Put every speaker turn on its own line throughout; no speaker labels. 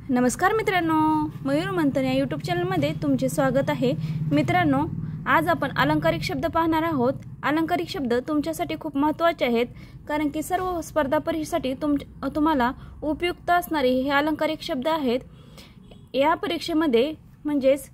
नमस्कार मित्रांनो, मयूर मंथन या यूट्यूब चॅनलमध्ये तुमचे स्वागत आहे। मित्रांनो, आज आपण अलंकारिक शब्द पाहणार आहोत। अलंकारिक शब्द तुमच्यासाठी खूप महत्त्वाचे आहेत, कारण की सर्व स्पर्धा परीक्षेसाठी तुम्हाला उपयुक्त असणारे हे अलंकारिक शब्द आहेत। या परीक्षेमध्ये म्हणजेच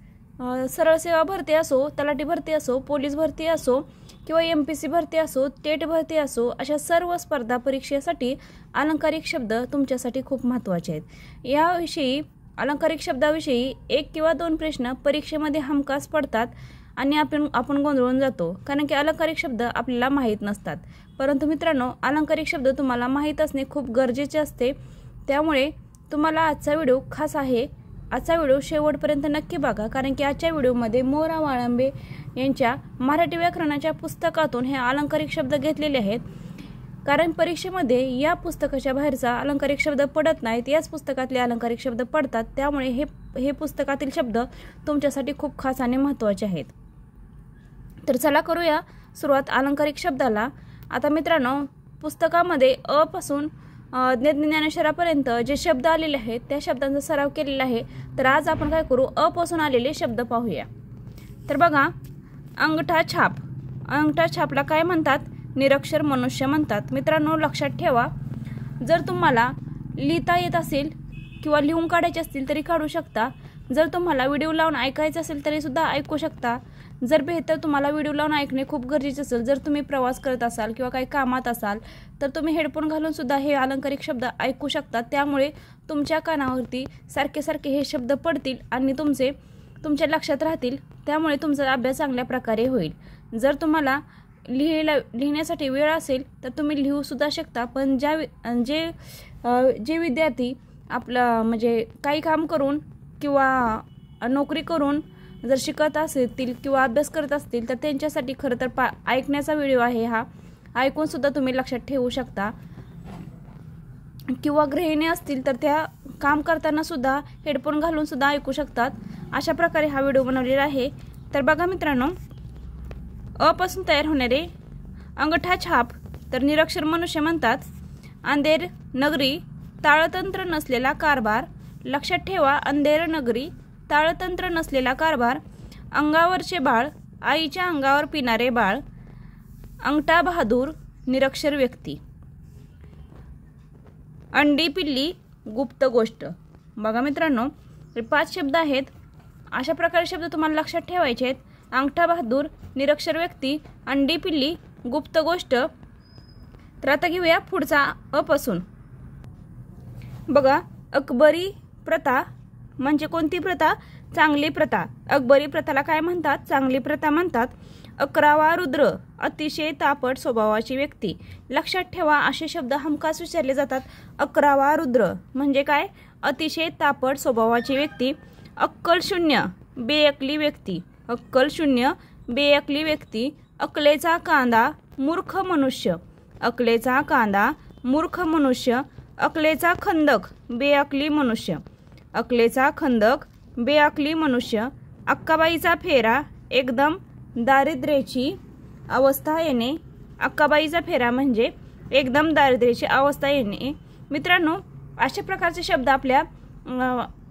सरळ सेवा भरती असो, तलाठी भरती असो, पोलीस भरती असो किंवा MPSC भरती असो, टेट भरती असो, अशा सर्व स्पर्धा परीक्षेसाठी अलंकारिक शब्द तुमच्यासाठी खूप महत्त्वाचे आहेत। याविषयी अलंकारिक शब्दाविषयी 1 किंवा 2 प्रश्न परीक्षेमध्ये हमखास पडतात आणि आपण गोंधळून जातो, कारण की अलंकारिक शब्द आपल्याला माहीत नसतात। परंतु मित्रांनो, अलंकारिक शब्द तुम्हाला माहीत असणे खूप गरजेचे असते। त्यामुळे तुम्हाला आजचा व्हिडिओ खास आहे। आजचा व्हिडिओ शेवटपर्यंत नक्की बघा, कारण की आजच्या व्हिडिओमध्ये मोरा वाळंबे यांच्या मराठी व्याकरणाच्या पुस्तकातून हे अलंकारिक शब्द घेतलेले आहेत। कारण परीक्षेमध्ये या पुस्तकाच्या बाहेरचा अलंकारिक शब्द पडत नाहीत, याच पुस्तकातले अलंकारिक शब्द पडतात। त्यामुळे हे पुस्तकातील शब्द तुमच्यासाठी खूप खास आणि महत्त्वाचे आहेत। तर चला करूया सुरुवात अलंकारिक शब्दाला। आता मित्रांनो, पुस्तकामध्ये अ पासून ज्ञानेश्वरापर्यंत जे शब्द आलेले आहेत त्या शब्दांचा सराव केलेला आहे। तर आज आपण काय करू, अ पासून आलेले शब्द पाहूया। तर बघा, अंगठा छाप। अंगठा छापला काय म्हणतात? निरक्षर मनुष्य म्हणतात। मित्रांनो, लक्षात ठेवा, जर तुम्हाला लिहिता येत असेल किंवा लिहून काढायचे असतील तरी काढू शकता। जर तुम्हाला व्हिडिओ लावून ऐकायचं असेल तरी सुद्धा ऐकू शकता। जर बेहतर तुम्हाला व्हिडिओ लावून ऐकणे खूप गरजेचे असेल, जर तुम्ही प्रवास करत असाल किंवा काही कामात असाल, तर तुम्ही हेडफोन घालून सुद्धा हे अलंकारिक शब्द ऐकू शकता। त्यामुळे तुमच्या कानावरती सारखे सारखे हे शब्द पडतील आणि तुमच्या लक्षात राहतील। त्यामुळे तुमचा अभ्यास चांगल्या प्रकारे होईल। जर तुम्हाला लिहिण्यासाठी वेळ असेल तर तुम्ही लिहू सुद्धा शकता। पण जे विद्यार्थी आपलं म्हणजे काही काम करून किंवा नोकरी करून जर शिकत असतील किंवा अभ्यास करत असतील, तर त्यांच्यासाठी खरं तर ऐकण्याचा व्हिडिओ आहे हा। ऐकून सुद्धा तुम्ही लक्षात ठेवू शकता। किंवा गृहिणी असतील तर त्या काम करताना सुद्धा हेडफोन घालून सुद्धा ऐकू शकतात। अशा प्रकारे हा व्हिडिओ बनवलेला आहे। तर बघा मित्रांनो, अ पासून तयार होणारे अंगठा छाप तर निरक्षर मनुष्य म्हणतात। अंधेर नगरी ताळतंत्र नसलेला कारभार। लक्षात ठेवा, अंधेर नगरी ताळतंत्र नसलेला कारभार। अंगावरचे बाळ, आईच्या अंगावर पिणारे बाळ। अंगठा बहादूर, निरक्षर व्यक्ती। अंडी पिल्ली, गुप्त गोष्ट। बघा मित्रांनो, हे 5 शब्द आहेत। अशा प्रकारे शब्द तुम्हाला लक्षात ठेवायचे आहेत। अंगठा बहादूर, निरक्षर व्यक्ती, अंडी पिल्ली, गुप्त गोष्ट। तर आता घेऊया पुढचा अ पासून। बघा, अकबरी प्रथा म्हणजे कोणती प्रथा? चांगली प्रथा। अकबरी प्रथाला काय म्हणतात? चांगली प्रथा म्हणतात। 11वा रुद्र, अतिशय तापट स्वभावाची व्यक्ती। लक्षात ठेवा, असे शब्द हमखास विचारले जातात। 11वा रुद्र म्हणजे काय? अतिशय तापट स्वभावाची व्यक्ती। अक्कल शून्य, बेअक्ली व्यक्ती। अक्कल शून्य, बेअक्ली व्यक्ती। अकलेचा कांदा, मूर्ख मनुष्य। अकलेचा कांदा, मूर्ख मनुष्य। अकलेचा खंदक, बेअक्ली मनुष्य। अकलेचा खंदक, बेअक्ली मनुष्य। अक्काबाईचा फेरा, एकदम दारिद्र्याची अवस्था येणे। अक्काबाईचा फेरा म्हणजे एकदम दारिद्र्याची अवस्था येणे। मित्रांनो, अशा प्रकारचे शब्द आपल्या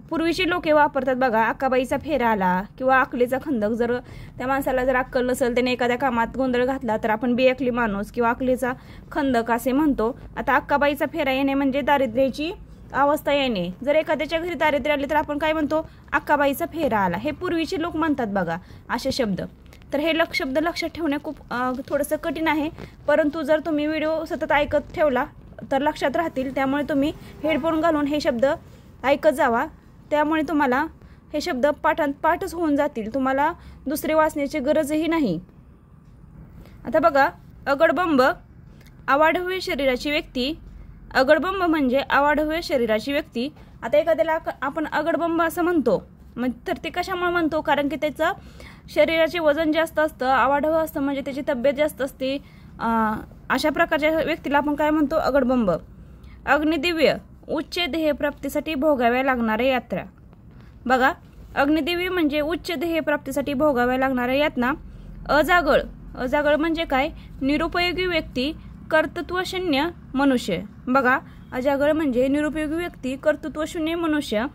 पूर्वीचे लोक वापरतात। बघा, अक्काबाईचा फेरा आला किंवा अकलेचा खंदक। जर त्या माणसाला जर अक्कल नसेल, त्याने एखाद्या कामात गोंधळ घातला, तर आपण बेअक्ली माणूस किंवा अकलेचा खंदक असे म्हणतो। आता अक्काबाईचा फेरा येणे म्हणजे दारिद्र्याची अवस्था येणे। जर एखाद्याच्या घरी दारिद्र्य आले तर आपण काय म्हणतो? अक्काबाईचा फेरा आला। हे पूर्वीचे लोक म्हणतात बघा असे शब्द। तर हे शब्द लक्षात ठेवणे खूप थोडंसं कठीण आहे, परंतु जर तुम्ही व्हिडिओ सतत ऐकत ठेवला तर लक्षात राहतील। त्यामुळे तुम्ही हेडफोन घालून हे शब्द ऐकत जावा। त्यामुळे तुम्हाला हे शब्द पाठच होऊन जातील, तुम्हाला दुसरे वाचण्याची गरजही नाही। आता बघा, अगडबंब, अवाढव्य शरीराची व्यक्ती। अगडबंब म्हणजे अवाढव्य शरीराची व्यक्ती। आता एखाद्याला आपण अगडबंब असं म्हणतो, तर ते कशामुळे म्हणतो? कारण की त्याचं शरीराचे वजन जास्त असतं, अवाढव्य असतं, म्हणजे त्याची तब्येत जास्त असते। अशा प्रकारच्या व्यक्तीला आपण काय म्हणतो? अगडबंब। अग्निदिव्य, उच्च ध्येयप्राप्तीसाठी भोगाव्या लागणाऱ्या यात्रा। बघा, अग्निदिव्य म्हणजे उच्च ध्येयप्राप्तीसाठी भोगाव्या लागणाऱ्या यातना। अजागळ, अजागळ म्हणजे काय? निरुपयोगी व्यक्ती, कर्तृत्वशून्य मनुष्य। बघा, अजागळ म्हणजे निरुपयोगी व्यक्ती, कर्तृत्वशून्य मनुष्य,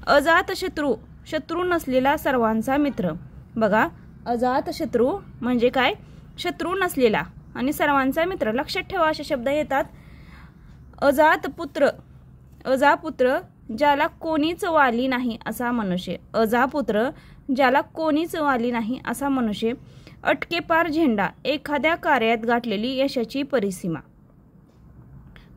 अजात शत्रू, शत्रू नसलेला सर्वांचा मित्र. बघा, अजात शत्रू म्हणजे काय, शत्रू नसलेला आणि सर्वांचा मित्र. लक्षात ठेवा, असे शब्द येतात. अजात पुत्र, अजापुत्र ज्याला कोणीच वाली नाही असा मनुष्य, अजापुत्र ज्याला कोणीच वाली नाही असा मनुष्य. अटकेपार झेंडा, एखाद्या कार्यात गाठलेली यशाची परिसीमा.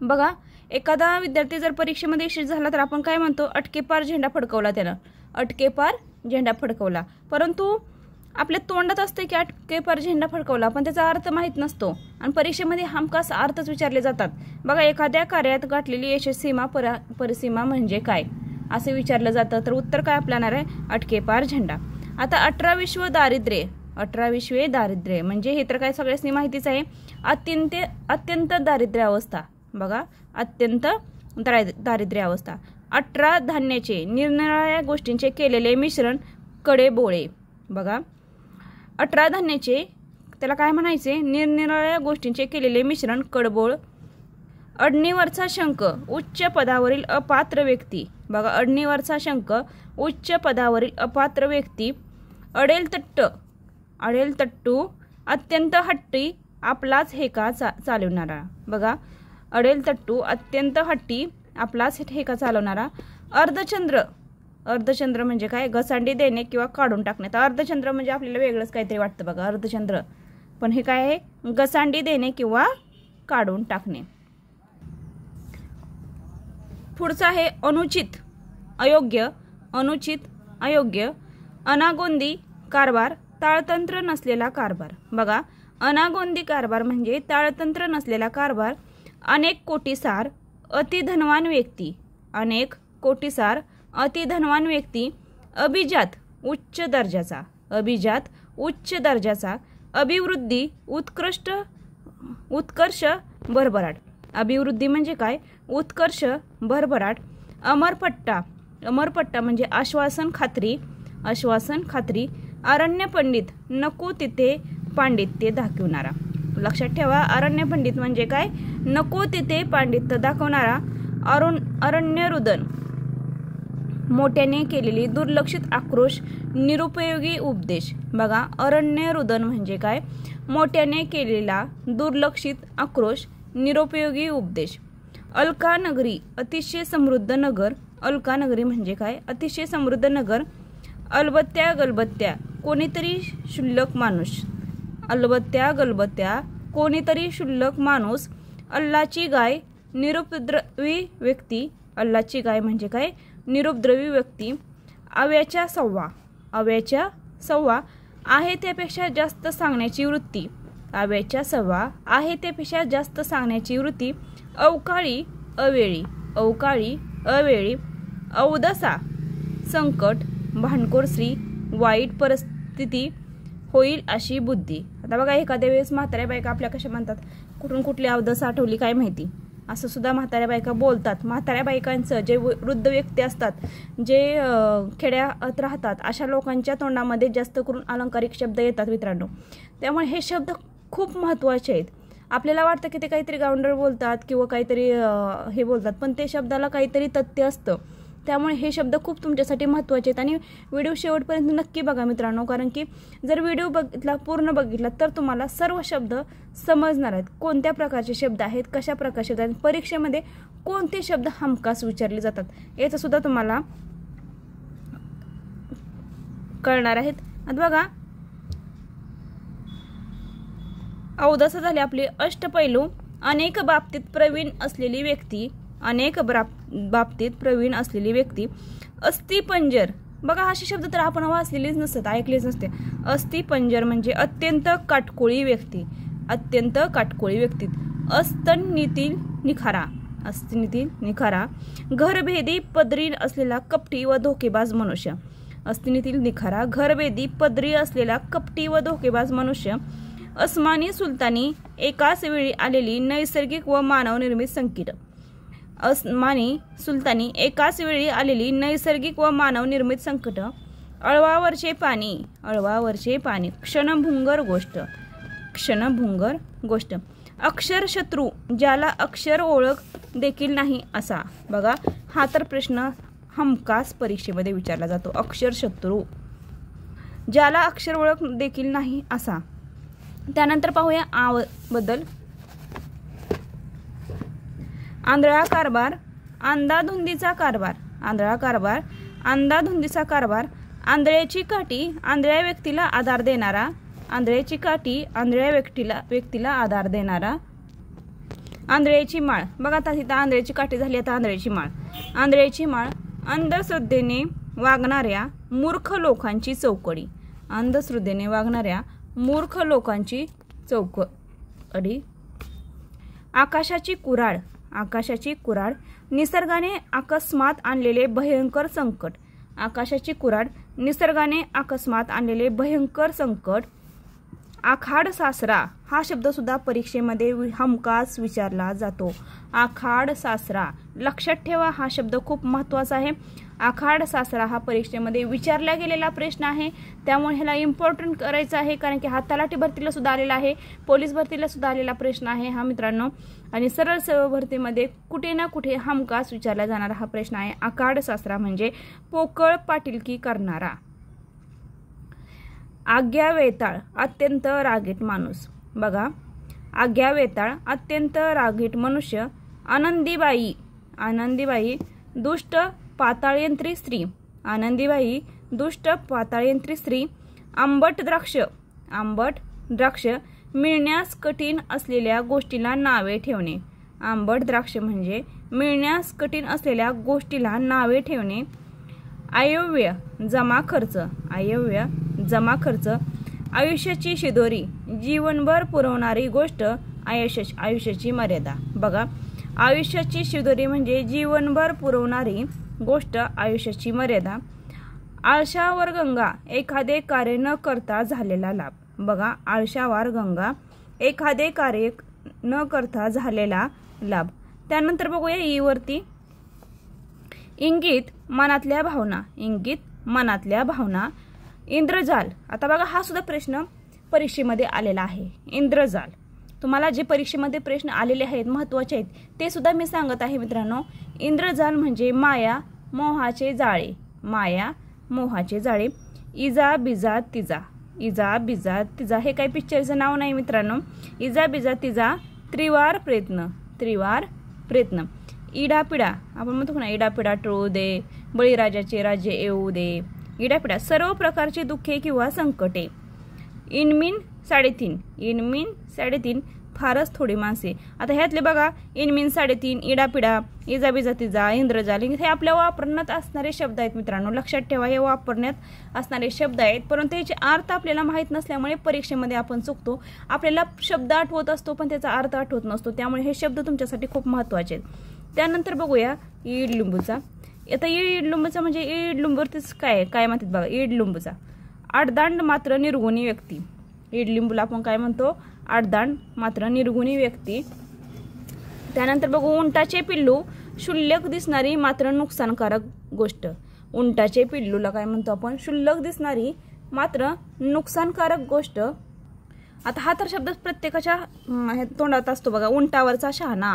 बघा, एखादा विद्यार्थी जर परीक्षेमध्ये यशस्वी झाला तर आपण काय म्हणतो, अटकेपार झेंडा फडकवला त्यानं, अटकेपार झेंडा फडकवला. परंतु आपल्या तोंडात असते की अटकेपार झेंडा फडकवला, पण त्याचा अर्थ माहीत नसतो आणि परीक्षेमध्ये हमखास अर्थच विचारले जातात. बघा, एखाद्या कार्यात गाठलेली यशस्सीमा परिसीमा म्हणजे काय असे विचारलं जातं, तर उत्तर काय आपलं येणार आहे, अटकेपार झेंडा. आता 18वे दारिद्र्य, 18वे दारिद्र्य म्हणजे हे तर काय सगळ्यांनी माहितीच आहे, अत्यंत दारिद्र्य अवस्था. बघा, अत्यंत दारिद्र्य अवस्था. 18 धान्याचे निरनिराळ्या गोष्टींचे केलेले मिश्रण कडेबोळे. बघा, 18 धान्याचे त्याला काय म्हणायचे, निरनिराळ्या गोष्टींचे केलेले मिश्रण कडबोळ. अडणीवरचा शंख, उच्च पदावरील अपात्र व्यक्ती. बघा, अडणीवरचा शंख, उच्च पदावरील अपात्र व्यक्ती. अडेल तट्टू, अत्यंत हट्टी, आपलाच हेका चालवणारा. बघा, अडेल तट्टू, अत्यंत हट्टी, आपलाच हेका चालवणारा. अर्धचंद्र, अर्धचंद्र म्हणजे काय, घसांडी देणे किंवा काढून टाकणे. तर अर्धचंद्र म्हणजे आपल्याला वेगळंच काहीतरी वाटतं बघा, अर्धचंद्र, पण हे काय आहे, घसांडी देणे किंवा काढून टाकणे. पुढचं आहे अनुचित, अयोग्य, अनुचित, अयोग्य. अनागोंदी कारभार, ताळतंत्र नसलेला कारभार. बघा, अनागोंदी कारभार म्हणजे ताळतंत्र नसलेला कारभार. अनेक कोटीसार, अतिधनवान व्यक्ती, अनेक कोटीसार, अतिधनवान व्यक्ती. अभिजात, उच्च दर्जाचा, अभिजात, उच्च दर्जाचा. अभिवृद्धी, उत्कर्ष, भरभराट. अभिवृद्धी म्हणजे काय, उत्कर्ष, भरभराट. अमरपट्टा, अमरपट्टा म्हणजे आश्वासन, खात्री, आश्वासन, खात्री. अरण्य पंडित, नको तिथे पांडित्य दाखवणारा. लक्षात ठेवा, अरण्य पंडित म्हणजे काय, नको तिथे पांडित्य दाखवणारा. अरण्यरुदन, मोठ्याने केलेली दुर्लक्षित आक्रोश, निरुपयोगी उपदेश. बघा, अरण्यरुदन म्हणजे काय, मोठ्याने केलेला दुर्लक्षित आक्रोश, निरुपयोगी उपदेश. अलका नगरी, अतिशय समृद्ध नगर. अलका नगरी म्हणजे काय, अतिशय समृद्ध नगर. अलबत्त्या गलबत्त्या, कोणीतरी क्षुल्लक माणूस. अलबत्त्या गलबत्त्या, कोणीतरी क्षुल्लक माणूस. अल्लाची गाय, निरुपद्रवी व्यक्ती. अल्लाची गाय म्हणजे काय, निरुपद्रवी व्यक्ती. आव्याच्या सव्वा, आव्याच्या सव्वा, आहे त्यापेक्षा जास्त सांगण्याची वृत्ती. आव्याच्या सव्वा, आहे त्यापेक्षा जास्त सांगण्याची वृत्ती. अवकाळी, अवेळी, अवकाळी, अवेळी. अवदसा, संकट, भांडखोर स्त्री, वाईट परिस्थिती होईल अशी बुद्धी. आता बघा, एखाद्या वेळेस म्हाताऱ्या बायका आपल्या कशा म्हणतात, कुठून कुठली अवदसा आठवली काय माहिती, असं सुद्धा म्हाताऱ्या बायका बोलतात. म्हाताऱ्या बायकांचं जे वृद्ध व्यक्ती असतात, जे खेड्यात राहतात, अशा लोकांच्या तोंडामध्ये जास्त करून अलंकारिक शब्द येतात मित्रांनो. त्यामुळे हे शब्द खूप महत्त्वाचे आहेत. आपल्याला वाटतं की ते काहीतरी गावंडळ बोलतात किंवा काहीतरी हे बोलतात, पण ते शब्दाला काहीतरी तथ्य असतं. त्यामुळे हे शब्द खूप तुमच्यासाठी महत्त्वाचे आहेत आणि व्हिडिओ शेवटपर्यंत नक्की बघा मित्रांनो, कारण की जर व्हिडिओ पूर्ण बघितला तर तुम्हाला सर्व शब्द समजणार आहेत, कोणत्या प्रकारचे शब्द आहेत, कशा प्रकारचे शब्द आहेत, परीक्षेमध्ये कोणते शब्द हमखास विचारले जातात याचं सुद्धा तुम्हाला कळणार आहेत. आता बघा, अवदसा झाली आपली अष्टपैलू, अनेक बाबतीत प्रवीण असलेली व्यक्ती, अनेक बाबतीत प्रवीण असलेली व्यक्ती. अस्थिपंजर, बघा असे शब्द तर आपण वाचलेलेच नसतात, ऐकलेच नसते. अस्थिपंजर म्हणजे अत्यंत काटकोळी व्यक्ती, अत्यंत काटकोळी व्यक्ती. अस्तनीतील निखारा, अस्तनीतील निखारा. घरभेदी पदरी असलेला कपटी व धोकेबाज मनुष्य. अस्तनीतील निखारा, घरभेदी पदरी असलेला कपटी व धोकेबाज मनुष्य. अस्मानी सुलतानी, एकाच वेळी आलेली नैसर्गिक व मानवनिर्मित संकट. अस्मानी सुलतानी, एकाच वेळी आलेली नैसर्गिक व मानवनिर्मित संकट. अळवावरचे पाणी, अळवावरचे पाणी. क्षणभंगुर गोष्ट, क्षणभंगुर गोष्ट. अक्षर शत्रू, ज्याला अक्षर ओळख देखील नाही असा. बघा हा तर प्रश्न हमखास परीक्षेमध्ये विचारला जातो. अक्षरशत्रू, ज्याला अक्षर ओळख देखील नाही असा. त्यानंतर पाहूया आ बद्दल. आंधळा कारभार, अंधाधुंदीचा कारभार. आंधळा कारभार, अंधाधुंदीचा कारभार. आंधळ्याची काठी आंधळ्या व्यक्तीला आधार देणारा. आंधळ्याची काठी आंधळ्या व्यक्तीला आधार देणारा. आंधळ्याची माळ, बघा आता तिथं आंधळ्याची काठी झाली, आता आंधळ्याची माळ. आंधळ्याची माळ, अंधश्रद्धेने वागणाऱ्या मूर्ख लोकांची चौकडी. अंधश्रद्धेने वागणाऱ्या मूर्ख लोकांची चौकडी. आकाशाची कुऱ्हाड, आकाशाची कुऱ्हाड. निसर्गाने अकस्मात आणलेले भयंकर संकट. आकाशाची कुऱ्हाड, निसर्गाने अकस्मात आणलेले भयंकर संकट. आखाड सासरा, हा शब्द सुद्धा परीक्षेमध्ये हमखास विचारला जातो. आखाड सासरा, लक्षात ठेवा हा शब्द खूप महत्त्वाचा आहे. आखाड सासरा हा परीक्षेमध्ये विचारला गेलेला प्रश्न आहे, त्यामुळे ह्याला इम्पॉर्टंट करायचं आहे, कारण की हा तलाठी भरतीला सुद्धा आलेला आहे, पोलीस भरतीला सुद्धा आलेला प्रश्न आहे हा मित्रांनो. आणि सरळ सेवा भरतीमध्ये कुठे ना कुठे हमखास विचारला जाणारा हा प्रश्न आहे. आखाड सासरा म्हणजे पोकळ पाटीलकी करणारा. आज्ञा वेताळ, अत्यंत रागीट माणूस. बघा आज्ञा वेताळ, अत्यंत रागीट मनुष्य. आनंदीबाई, आनंदीबाई दुष्ट पाताळयंत्री स्त्री. आनंदीबाई दुष्ट पाताळयंत्री स्त्री. आंबट द्राक्ष, आंबट द्राक्ष. मिळण्यास कठीण असलेल्या गोष्टीला नावे ठेवणे. आंबट द्राक्ष म्हणजे मिळण्यास कठीण असलेल्या गोष्टीला नावे ठेवणे. आयव्यय जमा खर्च, आयव्यय जमा खर्च. आयुष्याची शिदोरी, जीवनभर पुरवणारी गोष्ट. आयुष्याची मर्यादा. बघा आयुष्याची शिदोरी म्हणजे जीवनभर पुरवणारी गोष्ट, आयुष्याची मर्यादा. आळशावर गंगा, एखादे कार्य न करता झालेला लाभ. बघा आळशावर गंगा, एखादे कार्य न करता झालेला लाभ. त्यानंतर बघूया ई वरती. इंगित मनातल्या भावना, इंगित मनातल्या भावना. इंद्रजाल, आता बघा हा सुद्धा प्रश्न परीक्षेमध्ये आलेला आहे. इंद्रजाल, तुम्हाला जे परीक्षेमध्ये प्रश्न आलेले आहेत महत्त्वाचे आहेत ते सुद्धा मी सांगत आहे मित्रांनो. इंद्रजाल म्हणजे माया मोहाचे जाळे, माया मोहाचे जाळे. इजा बिजा तिजा, इजा बिजा तिजा हे काही पिक्चरचं नाव नाही मित्रांनो. इजा बिजा तिजा. त्रिवार प्रयत्न, त्रिवार प्रयत्न. इडापिडा, आपण म्हणतो ना इडापिडा टळू दे, बळीराजाचे राज्य येऊ दे. इडापिडा सर्व प्रकारचे दुःखे किंवा संकटे. इनमीन 3.5, इनमीन 3.5. फारच थोडी माणसे. आता ह्यातले बघा इनमीन 3.5, इडापिडा, इजाबिजा तिजा, इंद्रजाल हे आपल्या वापरण्यात असणारे शब्द आहेत मित्रांनो. लक्षात ठेवा हे वापरण्यात असणारे शब्द आहेत, परंतु याचे अर्थ आपल्याला माहीत नसल्यामुळे परीक्षेमध्ये आपण चुकतो. आपल्याला शब्द आठवत असतो पण त्याचा अर्थ आठवत नसतो, त्यामुळे हे शब्द तुमच्यासाठी खूप महत्त्वाचे आहेत. त्यानंतर बघूया ईडलिंबूचा. आता ईडलिंबूचा म्हणजे ईडलिंबूवरतीच काय म्हणतात बघा. ईडलिंबूचा आडदांड मात्र निर्गुणी व्यक्ती. ईडलिंबूला आपण काय म्हणतो, आडदांड मात्र निर्गुणी व्यक्ती. त्यानंतर बघू उंटाचे पिल्लू, क्षुल्लक दिसणारी मात्र नुकसानकारक गोष्ट. उंटाचे पिल्लूला काय म्हणतो आपण, क्षुल्लक दिसणारी मात्र नुकसानकारक गोष्ट. आता हा तर शब्द प्रत्येकाच्या तोंडात असतो बघा. उंटावरचा शहाणा,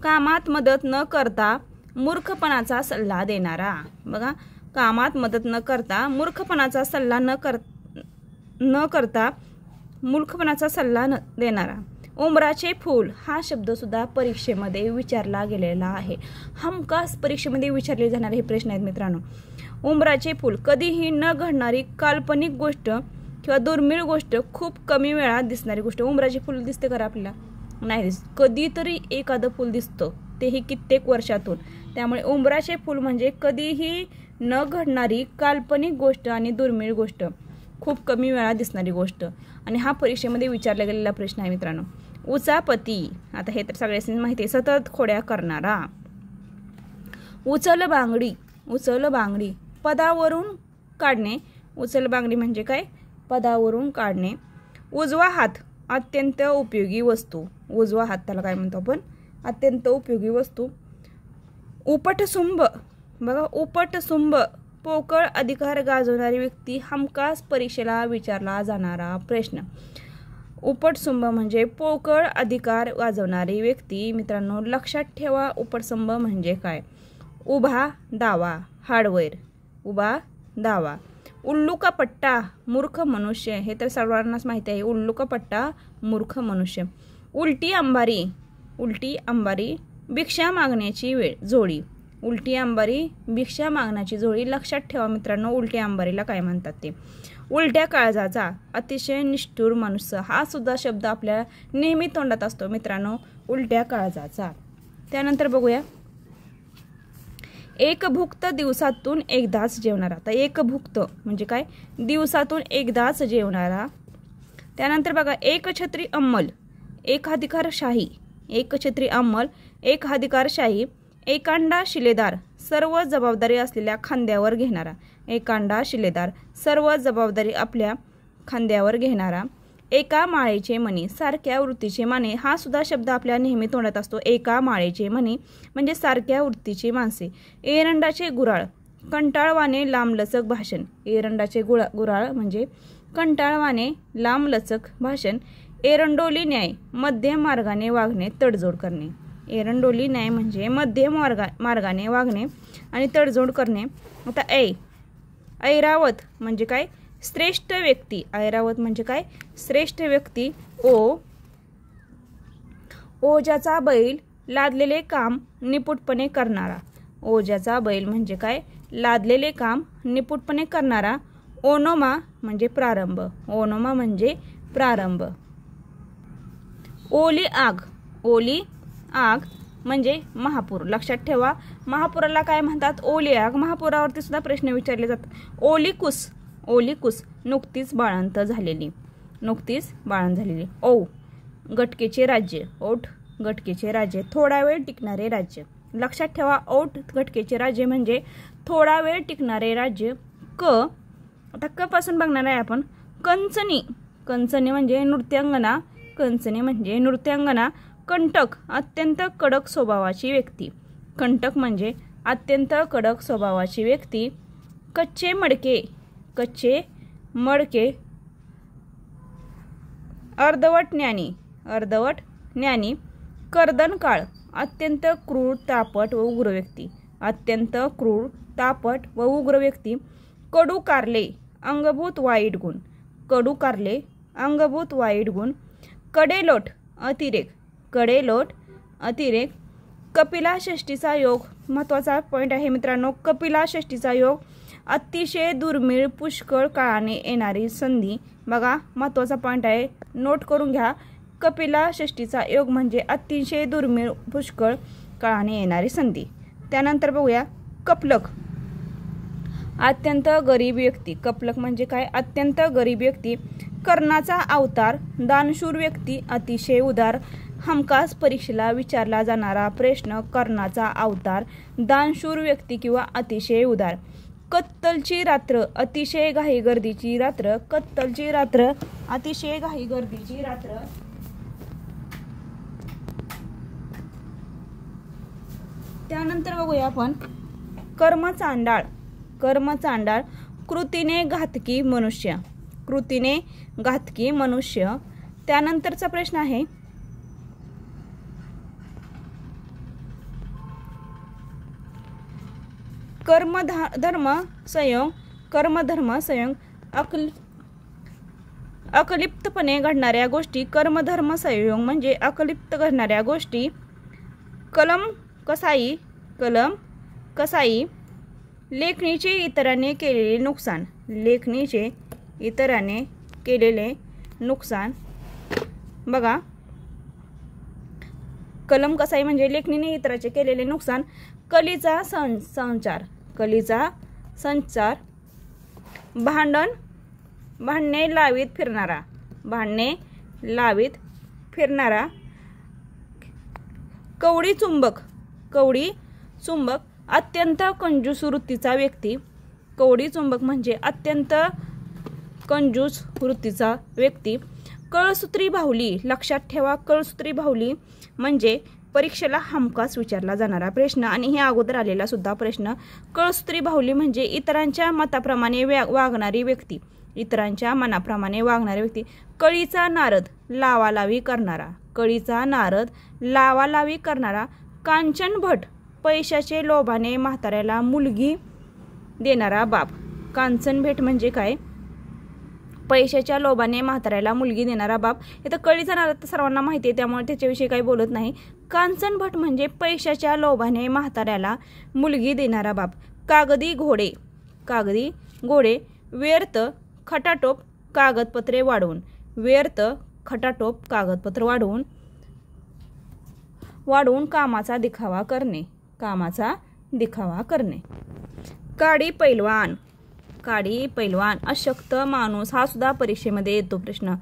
कामात मदत न करता मूर्खपणाचा सल्ला देणारा. बघा कामात मदत न करता मूर्खपणाचा सल्ला न करता मूर्खपणाचा सल्ला देणारा. उंबराचे फूल हा शब्द सुद्धा परीक्षेमध्ये विचारला गेलेला आहे. हमखास परीक्षेमध्ये विचारले जाणारे हे प्रश्न आहेत मित्रांनो. उंबराचे फूल कधीही न घडणारी काल्पनिक गोष्ट किंवा दुर्मिळ गोष्ट, खूप कमी वेळा दिसणारी गोष्ट. उंबराचे फूल दिसते का आपल्याला, नाही दिसत. कधीतरी एखादं फूल दिसतं, तेही कित्येक वर्षातून. त्यामुळे उंबराचे फूल म्हणजे कधीही न घडणारी काल्पनिक गोष्ट आणि दुर्मिळ गोष्ट, खूप कमी वेळा दिसणारी गोष्ट. आणि हा परीक्षेमध्ये विचारला गेलेला प्रश्न आहे मित्रांनो. उचापती, आता हे तर सगळ्यांना माहिती आहे, सतत खोड्या करणारा. उचल बांगडी, उचल बांगडी पदावरून काढणे. उचल बांगडी म्हणजे काय, पदावरून काढणे. उजवा हात अत्यंत उपयोगी वस्तू. उजवा हात त्याला काय म्हणतो आपण, अत्यंत उपयोगी वस्तू. उपटसुंभ, बघा उपटसुंभ पोकळ अधिकार गाजवणारी व्यक्ती. हमखास परीक्षेला विचारला जाणारा प्रश्न. उपटसुंभ म्हणजे पोकळ अधिकार गाजवणारी व्यक्ती. मित्रांनो लक्षात ठेवा उपटसुंभ म्हणजे काय. उभा दावा हार्डवेअर, उभा दावा. उल्लू का पट्टा मूर्ख मनुष्य, हे तर सर्वांनाच माहिती आहे. उल्लू का पट्टा मूर्ख मनुष्य. उलटी अंबारी, उलटी अंबारी भिक्षा मागण्याची वेळ जोडी. उलटी अंबारी भिक्षा मागण्याची जोडी. लक्षात ठेवा मित्रांनो उलटी अंबारीला काय म्हणतात ते. उलट्या काळजाचा अतिशय निष्ठुर मनुष्य, हा सुद्धा शब्द आपल्या नेहमी तोंडात असतो मित्रांनो, उलट्या काळजाचा. त्यानंतर बघूया एकभुक्त दिवसातून एकदाच जेवणारा. तर एकभुक्त म्हणजे काय, दिवसातून एकदाच जेवणारा. त्यानंतर बघा एकछत्री अंमल, एकाधिकारशाही. एकछत्री अंमल एकाधिकारशाही. एकांडा शिलेदार सर्व जबाबदारी असलेल्या खांद्यावर घेणारा. एकांडा शिलेदार सर्व जबाबदारी आपल्या खांद्यावर घेणारा. एका माळेचे मणी सारख्या वृत्तीचे माने, हा सुद्धा शब्द आपल्या नेहमी तोंडात असतो. एका माळेचे मणी म्हणजे सारख्या वृत्तीची माणसे. एरंडाचे गुराळ कंटाळवाणे लांबलचक भाषण. एरंडाचे गुराळ म्हणजे कंटाळवाणे लांबलचक भाषण. एरंडोली न्याय मध्यम मार्गाने वागणे तडजोड करणे. एरंडोली न्याय म्हणजे मध्यम मार्गाने वागणे आणि तडजोड करणे. आता ऐरावत म्हणजे काय, श्रेष्ठ व्यक्ती. ऐरावत म्हणजे काय, श्रेष्ठ व्यक्ती. ओझ्याचा बैल लादलेले काम निपुटपणे करणारा. ओझ्याचा बैल म्हणजे काय, लादलेले काम निपुटपणे करणारा. ओनोमा म्हणजे प्रारंभ. ओनोमा म्हणजे प्रारंभ. ओली आग, ओली आग म्हणजे महापूर. लक्षात ठेवा महापुराला काय म्हणतात, ओली आग. महापुरावरती सुद्धा प्रश्न विचारले जातात. ओलीकुस, ओलीकुस नुकतीच बाळंत झालेली, नुकतीच बाळंत झालेली. गटकेचे राज्य, ओठ गटकेचे राज्य थोडा वेळ टिकणारे राज्य. लक्षात ठेवा ओठ गटकेचे राज्य म्हणजे थोडा वेळ टिकणारे राज्य. आता क पासून बघणार आहे आपण. कंचनी, कंचनी म्हणजे नृत्यांगना. कंचनी म्हणजे नृत्यांगना. कंटक अत्यंत कडक स्वभावाची व्यक्ती. कंटक म्हणजे अत्यंत कडक स्वभावाची व्यक्ती. कच्चे मडके, कच्चे मडके. अर्धवट ज्ञानी, अर्धवट ज्ञानी. कर्दनकाळ अत्यंत क्रूर तापट व उग्र व्यक्ती. अत्यंत क्रूर तापट व उग्र व्यक्ती. कडू कारले अंगभूत वाईट गुण. कडू कारले अंगभूत वाईट गुण. कडेलोट अतिरेक, कडेलोट अतिरेक. कपिला षष्टीचा योग महत्त्वाचा पॉईंट आहे मित्रांनो. कपिला षष्टीचा योग अतिशय दुर्मिळ पुष्कळ काळाने येणारी संधी. बघा महत्त्वाचा पॉईंट आहे, नोट करून घ्या. कपिला षष्टीचा योग म्हणजे अतिशय दुर्मिळ पुष्कळ काळाने येणारी संधी. त्यानंतर बघूया कपलक अत्यंत गरीब व्यक्ती. कपलक म्हणजे काय, अत्यंत गरीब व्यक्ती. कर्णाचा अवतार दानशूर व्यक्ती अतिशय उदार. हमखास परीक्षेला विचारला जाणारा प्रश्न. कर्णाचा अवतार दानशूर व्यक्ती किंवा अतिशय उदार. कत्तलची रात्र अतिशय घाई गर्दीची रात्र. कत्तलची रात्र अतिशय घाई गर्दीची रात्र. त्यानंतर बघूया आपण कर्मचांडाळ. कर्मचांडाळ कृतीने घातकी मनुष्य. कृतीने घातकी मनुष्य. त्यानंतरचा प्रश्न आहे कर्मधर्म संयोग. कर्मधर्म संयोग अकलिप्तपणे घडणाऱ्या गोष्टी. कर्मधर्म संयोग म्हणजे अकलिप्त घडणाऱ्या गोष्टी. कलम कसाई, कलम कसाई. लेखणीचे इतरांनी केलेले नुकसान. लेखणीचे इतरांनी केलेले नुकसान. बघा कलम कसाई म्हणजे लेखणीने इतरांचे केलेले नुकसान. कलीचा संचार, कलीचा संचार. भांडण भांडणे लावीत फिरणारा. भांडणे लावीत फिरणारा. कवडी चुंबक, कवडी चुंबक अत्यंत कंजूस वृत्तीचा व्यक्ती. कवडी चुंबक म्हणजे अत्यंत कंजूस वृत्तीचा व्यक्ती. कळसूत्री बाहुली. लक्षात ठेवा कळसूत्री बाहुली म्हणजे परीक्षेला हमखास विचारला जाणारा प्रश्न आणि हे अगोदर आलेला सुद्धा प्रश्न. कळसूत्री बाहुली म्हणजे इतरांच्या मताप्रमाणे वागणारी व्यक्ती. इतरांच्या मनाप्रमाणे वागणारी व्यक्ती. कळीचा नारद लावालावी करणारा. कळीचा नारद लावालावी करणारा. कांचन भट पैशाचे लोभाने म्हाताऱ्याला मुलगी देणारा बाप. कांचन भेट म्हणजे काय? पैशाच्या लोभाने म्हाताऱ्याला मुलगी देणारा बाप. इथं कळीचा नारद तर सर्वांना माहिती आहे त्यामुळे त्याच्याविषयी काही बोलत नाही. कांचन भट म्हणजे पैशाच्या लोभाने म्हाताऱ्याला मुलगी देणारा बाप. कागदी घोडे. कागदी घोडे. व्यर्थ खटाटोप कागदपत्रे वाढवून. व्यर्थ खटाटोप कागदपत्र वाढवून कामाचा दिखावा करणे. कामाचा दिखावा करणे. काडी पैलवान. काडी पैलवान. अशक्त माणूस. हा सुद्धा परीक्षेमध्ये येतो प्रश्न.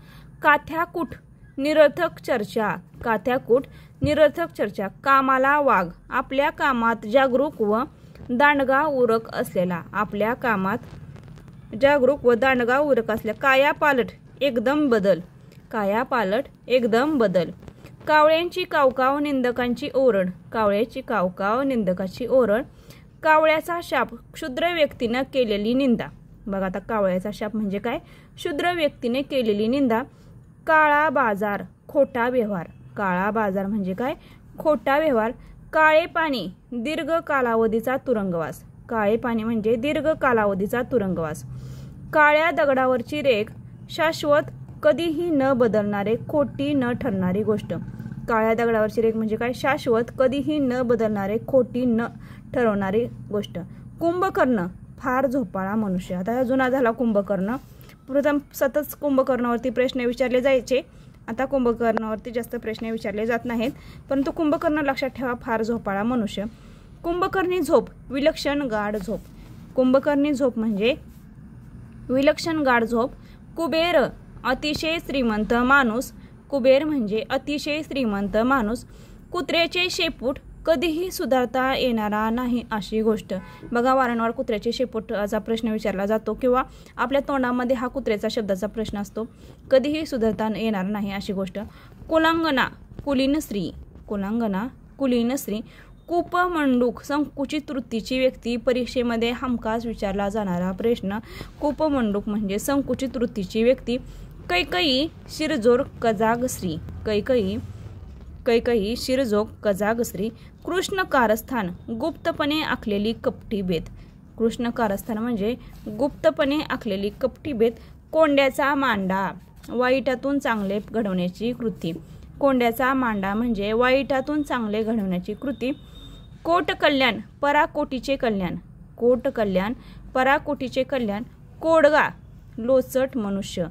काथ्याकूट निरर्थक चर्चा. काथ्याकूट निरर्थक चर्चा. कामाला वाघ. आपल्या कामात जागरूक व दांडगा उरक असलेला. आपल्या कामात जागरूक व दांडगा उरक असलेला. कायापालट एकदम बदल. कायापालट एकदम बदल. कावळ्यांची कावकाव निंदकांची ओरड. कावळ्याची कावकाव निंदकाची ओरड. कावळ्याचा शाप क्षुद्र व्यक्तीनं केलेली निंदा. बघा आता कावळ्याचा शाप म्हणजे काय? क्षुद्र व्यक्तीने केलेली निंदा. काळा बाजार खोटा व्यवहार. काळा बाजार म्हणजे काय? खोटा व्यवहार. काळे पाणी दीर्घ कालावधीचा तुरुंगवास. काळे पाणी म्हणजे दीर्घ कालावधीचा तुरुंगवास. काळ्या दगडावरची रेख शाश्वत कधीही न बदलणारे खोटी न ठरणारी गोष्ट. काळ्या दगडावरची रेख म्हणजे काय? शाश्वत कधीही न बदलणारे खोटी न ठरवणारी गोष्ट. कुंभकर्ण फार झोपाळा मनुष्य. आता जुना झाला कुंभकर्ण. प्रथम सतत कुंभकर्णावरती प्रश्न विचारले जायचे. आता कुंभकर्णावरती जास्त प्रश्न विचारले जात नाहीत. परंतु कुंभकर्ण लक्षात ठेवा फार झोपाळा मनुष्य. कुंभकर्णी झोप विलक्षण गाढ झोप. कुंभकर्णी झोप म्हणजे विलक्षण गाढ झोप. कुबेर अतिशय श्रीमंत माणूस. कुबेर म्हणजे अतिशय श्रीमंत माणूस. कुत्र्याचे शेपूट कधीही सुधारता येणारा नाही अशी गोष्ट. बघा वारंवार कुत्र्याचे शेपूटचा प्रश्न विचारला जातो किंवा आपल्या तोंडामध्ये हा कुत्र्याचा शब्दाचा प्रश्न असतो. कधीही सुधारता येणार नाही अशी गोष्ट. कुलांगना कुलीन स्त्री. कुलांगना कुलीन स्त्री. कूपमंडूक संकुचित वृत्तीची व्यक्ती. परीक्षेमध्ये हमखास विचारला जाणारा प्रश्न. कूपमंडूक म्हणजे संकुचित वृत्तीची व्यक्ती. कैकई शिरजोर कजाग स्त्री. कैकई शिरजोग कजाग स्त्री. कृष्ण कारस्थान गुप्तपणे आखलेली कपटी बेत. कृष्ण कारस्थान म्हणजे गुप्तपणे आखलेली कपटी बेत. कोंड्याचा मांडा वाईटातून चांगले घडवण्याची कृती. कोंड्याचा मांडा म्हणजे वाईटातून चांगले घडवण्याची कृती. कोट कल्याण पराकोटीचे कल्याण. कोट कल्याण पराकोटीचे कल्याण. कोडगा लोचट मनुष्य.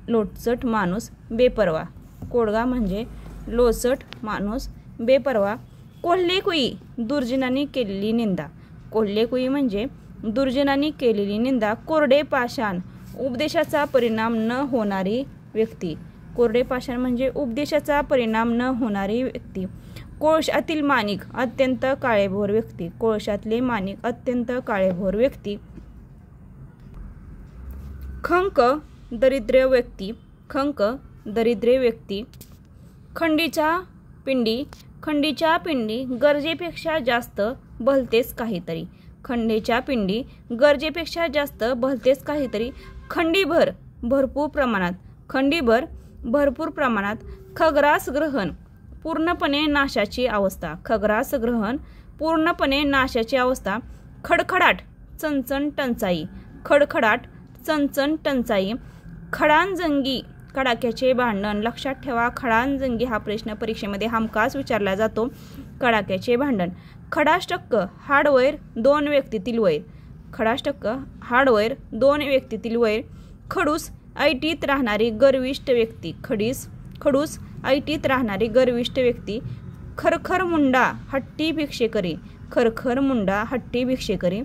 लोचट माणूस बेपरवा. कोडगा म्हणजे लोचट माणूस बेपरवा. कोल्हेकुई दुर्जनांनी केलेली निंदा. कोल्हेकुई म्हणजे दुर्जनांनी केलेली निंदा. कोरडे पाषाण उपदेशाचा परिणाम न होणारी व्यक्ती. कोरडे पाषाण म्हणजे उपदेशाचा परिणाम न होणारी व्यक्ती. कोळशातील माणिक अत्यंत काळेभोर व्यक्ती. कोळशातले माणिक अत्यंत काळेभोर व्यक्ती. खंक दरिद्र व्यक्ती. खंक दरिद्र व्यक्ती. खंडीच्या पिंडी. खंडीच्या पिंडी गरजेपेक्षा जास्त भलतेच काहीतरी. खंडीच्या पिंडी गरजेपेक्षा जास्त भलतेच काहीतरी. खंडीभर भरपूर प्रमाणात. खंडीभर भरपूर प्रमाणात. खग्रास ग्रहण पूर्णपणे नाशाची अवस्था. खग्रास ग्रहण पूर्णपणे नाशाची अवस्था. खडखडाट चणचण टंचाई. खडखडाट चणचण टंचाई. खडांजंगी कडाक्याचे भांडण. लक्षात ठेवा खडांजंगी हा प्रश्न परीक्षेमध्ये हमखास विचारला जातो. कडाक्याचे भांडण. खडाष्टक्क हाडवैर दोन व्यक्तीतील वैर. खडाष्टक्क हाडवैर दोन व्यक्तीतील वैर. खडूस ऐटीत राहणारी गर्विष्ठ व्यक्ती. खडूस ऐटीत राहणारी गर्विष्ठ व्यक्ती. खरखर मुंडा हट्टी भिक्षेकरी. खरखर मुंडा हट्टी भिक्षेकरी.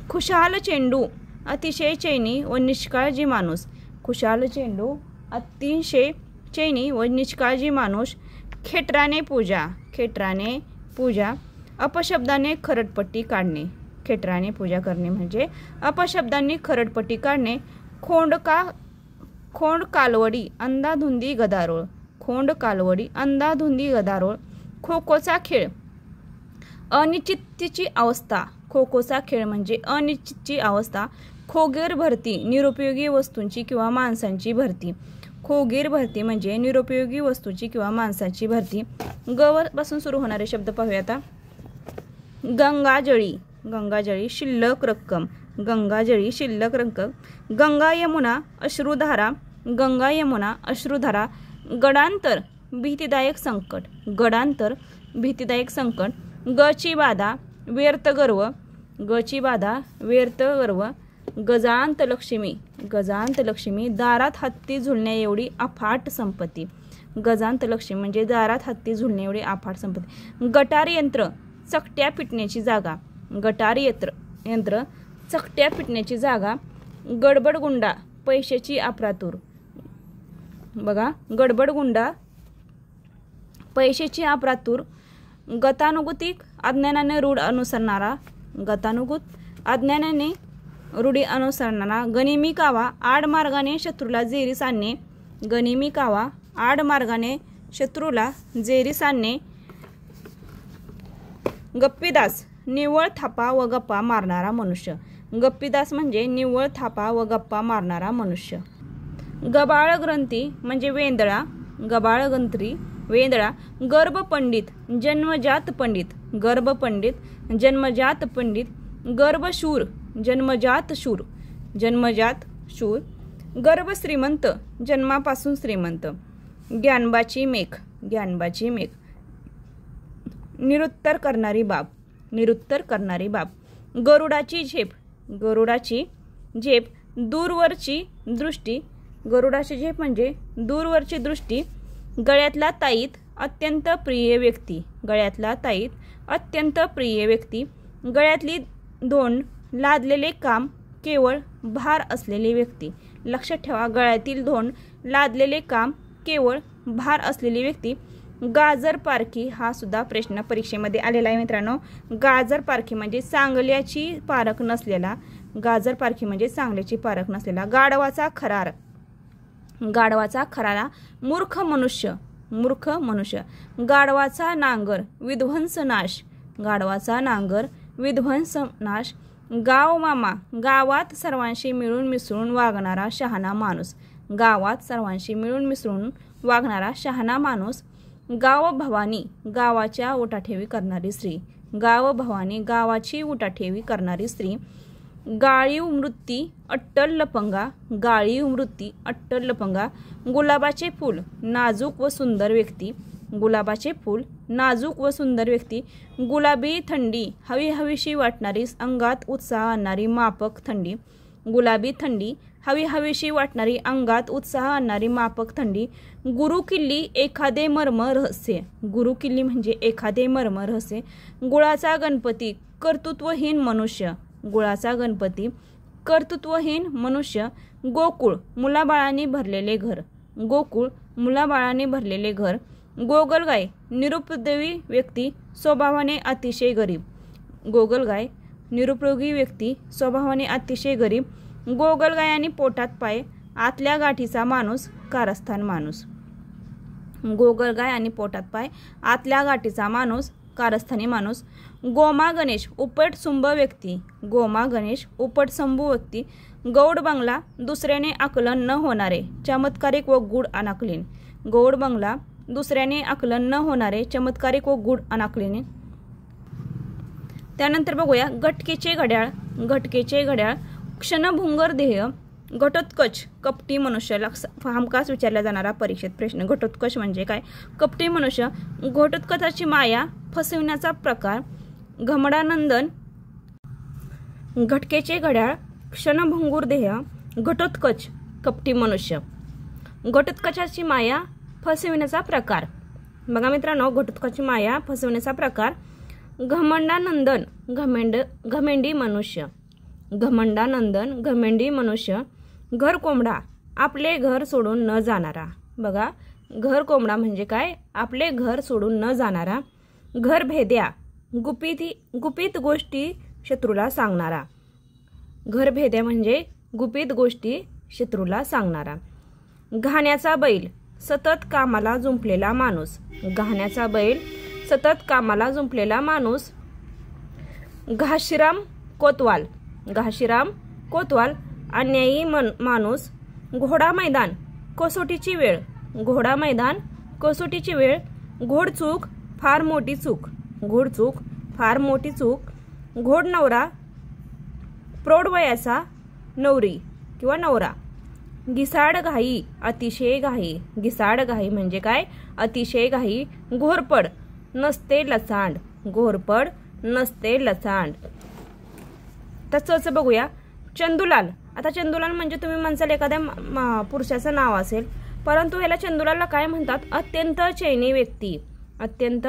खुशाल चेंडू अतिशय चैनी व निष्काळजी माणूस. खुशाल चेंडू अतिशय चैनी व निष्काळजी माणूस. खेटराने पूजा. खेटराने पूजा. अपशब्दाने खरडपट्टी काढणे. खेटराने पूजा करणे म्हणजे अपशब्दांनी खरडपट्टी काढणे. खोंड कालवडी अंधाधुंदी गदारोळ. खोंड कालवडी अंधाधुंदी गदारोळ. खो खोचा खेळ, अनिश्चिततेची अवस्था, खो खोचा खेळ म्हणजे अनिश्चितची अवस्था. खोगीर भरती, निरुपयोगी वस्तूंची किंवा माणसांची भरती. खोगीर भरती म्हणजे निरुपयोगी वस्तूंची किंवा माणसाची भरती. ग पासून सुरू होणारे शब्द पाहूया आता. गंगाजळी, गंगाजळी शिल्लक रक्कम, गंगाजळी शिल्लक रक्कम. गंगा यमुना अश्रुधारा, गंगा यमुना अश्रुधारा. गडांतर भीतीदायक संकट, गडांतर भीतीदायक संकट. गची बाधा व्यर्थ गर्व, गची बाधा व्यर्थ गर्व. गजांत लक्ष्मी, गजांत लक्ष्मी दारात हत्ती झुलण्या एवढी अफाट संपत्ती. गजांत लक्ष्मी म्हणजे दारात हत्ती झुलण्या एवढी अफाट संपत्ती. गटार यंत्र चकट्या पिटण्याची जागा, गटार यंत्र चकट्या पिटण्याची जागा. गडबडगुंडा पैशाची अफरातूर, बघा गडबडगुंडा पैशाची अफरातूर. गतानुगतिक अज्ञानाने रूढ अनुसरणारा, गतानुगत अज्ञानाने रूढी अनुसरणारा. गनिमी कावा आडमार्गाने शत्रूला जेरीस आणणे, गनिमी कावा आडमार्गाने शत्रूला जेरीस आणणे. गप्पीदास निव्वळ थापा व गप्पा मारणारा मनुष्य, गप्पीदास म्हणजे निव्वळ थापा व गप्पा मारणारा मनुष्य. गबाळ ग्रंथी म्हणजे वेंदळा, गबाळ ग्रंथी वेंदळा. गर्भपंडित जन्मजात पंडित, गर्भपंडित जन्मजात पंडित. गर्भशूर जन्मजात शूर, जन्मजात शूर. गर्भ श्रीमंत जन्मापासून श्रीमंत. ज्ञानबाची मेख, ज्ञानबाची मेख. निरुत्तर करणारी बाब, निरुत्तर करणारी बाब. गरुडाची झेप, गरुडाची झेप. दूरवरची दृष्टी, गरुडाची झेप म्हणजे दूरवरची दृष्टी. गळ्यातला ताईत अत्यंत प्रिय व्यक्ती, गळ्यातला ताईत अत्यंत प्रिय व्यक्ती. गळ्यातली धोंड लादलेले काम केवळ भार असलेली व्यक्ती. लक्षात ठेवा, गळ्यातील धोंड लादलेले काम केवळ भार असलेली व्यक्ती. गाजर पारखी हा सुद्धा प्रश्न परीक्षेमध्ये आलेला आहे मित्रांनो. गाजर पारखी म्हणजे चांगल्याची पारख नसलेला, गाजर पारखी म्हणजे चांगल्याची पारख नसलेला. गाढवाचा खरार, गाढवाचा खरारा. मूर्ख मनुष्य, मूर्ख मनुष्य. गाढवाचा नांगर विध्वंस नाश, गाढवाचा नांगर विध्वंस नाश. गाव मामा गावात सर्वांशी मिळून मिसळून वागणारा शहाणा माणूस, गावात सर्वांशी मिळून मिसळून वागणारा शहाणा माणूस. गाव भवानी गावाच्या उठाठेवी करणारी स्त्री, गाव भवानी गावाची उठाठेवी करणारी स्त्री. गाळीव वृत्ती अट्टल लपंगा, गाळीव वृत्ती अट्टल लपंगा. गुलाबाचे फूल नाजूक व सुंदर व्यक्ती, गुलाबाचे फूल नाजूक व सुंदर व्यक्ती. गुलाबी थंडी हवी हवीशी वाटणारी अंगात उत्साह आणणारी मापक थंडी, गुलाबी थंडी हवी हवीशी वाटणारी अंगात उत्साह आणणारी मापक थंडी. गुरुकिल्ली एखादे मर्म रहस्य, गुरुकिल्ली म्हणजे एखादे मर्म रहस्य. गुळाचा गणपती कर्तृत्वहीन मनुष्य, गुळाचा गणपती कर्तृत्वहीन मनुष्य. गोकुळ मुलाबाळांनी भरलेले घर, गोकुळ मुलाबाळांनी भरलेले घर. गोगलगाय निरुपयोगी व्यक्ती स्वभावाने अतिशय गरीब, गोगलगाय निरुपयोगी व्यक्ती स्वभावाने अतिशय गरीब. गोगलगाय आणि पोटात पाय आतल्या गाठीचा माणूस कारस्थान माणूस, गोगलगाय आणि पोटात पाय आतल्या गाठीचा माणूस कारस्थानी माणूस. गोमा गणेश उपटसुंब व्यक्ती, गोमा गणेश उपटसंभू व्यक्ती. गौड बंगला दुसऱ्याने आकलन न होणारे चमत्कारिक व गूढ अनाकलीन, गौड बंगला दुसऱ्याने आकलन न होणारे चमत्कारिक व गूढ अनाकलीने. त्यानंतर बघूया घटकेचे घड्याळ, घटकेचे घड्याळ. क्षणभंगुर देह घटोत्कच कपटी मनुष्य, हमखास विचारला जाणारा परीक्षेत प्रश्न. घटोत्कच म्हणजे काय? कपटी मनुष्य. घटोत्कचाची माया फसविण्याचा प्रकार. घमडानंदन. घटकेचे घड्याळ क्षणभंगुर देह घटोत्कच कपटी मनुष्य. घटोत्कचाची माया फसविण्याचा प्रकार. बघा मित्रांनो, घटोत्कचाची माया फसविण्याचा प्रकार. घमंडानंदन घमेंडी मनुष्य, घमंडानंदन घमेंडी मनुष्य. घर कोंबडा आपले घर सोडून न जाणारा. बघा, घर कोंबडा म्हणजे काय? आपले घर सोडून न जाणारा. घर भेद्या गुपित गोष्टी शत्रूला सांगणारा, घर भेद्या म्हणजे गुपित गोष्टी शत्रूला सांगणारा. घाण्याचा बैल सतत कामाला जुंपलेला माणूस, घाण्याचा बैल सतत कामाला जुंपलेला माणूस. घाशीराम कोतवाल. घाशीराम कोतवाल अन्यायी माणूस. घोडा मैदान कसोटीची वेळ. घोडा मैदान कसोटीची वेळ. घोडचूक फार मोठी चूक. घोडचूक फार मोठी चूक. घोडनवरा प्रौढ वयाचा नवरी किंवा नवरा. घिसाड घाई अतिशय घाई. घिसाड घाई म्हणजे काय? अतिशय घाई. घोरपड नसते लचांड. घोरपड नसते लचांड. तसंच बघूया चंदूलाल. आता चंदूलाल म्हणजे तुम्ही म्हणसाल एखाद्या पुरुषाचं नाव असेल, परंतु ह्याला चंदूलालला काय म्हणतात? अत्यंत चैनी व्यक्ती. अत्यंत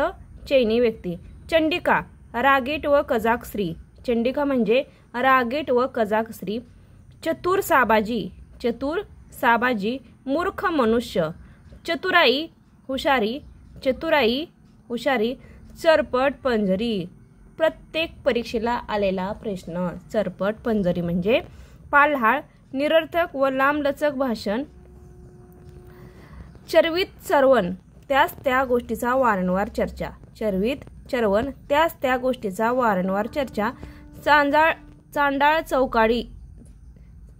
चैनी व्यक्ती. चंडिका रागीट व कजाक स्त्री. चंडिका म्हणजे रागीट व कजाक स्त्री. चतुर साबाजी. चतुर साबाजी मूर्ख मनुष्य. चतुराई हुशारी. चतुराई हुशारी. चरपट पंजरी. प्रत्येक परीक्षेला आलेला प्रश्न. चरपट पंजरी म्हणजे पालहाळ, निरर्थक व लांबलचक भाषण. चर्वित चरवण त्याच त्या गोष्टीचा वारंवार चर्चा. चर्वित चरवण त्याच त्या गोष्टीचा वारंवार चर्चा. चांडाळ चौकाडी.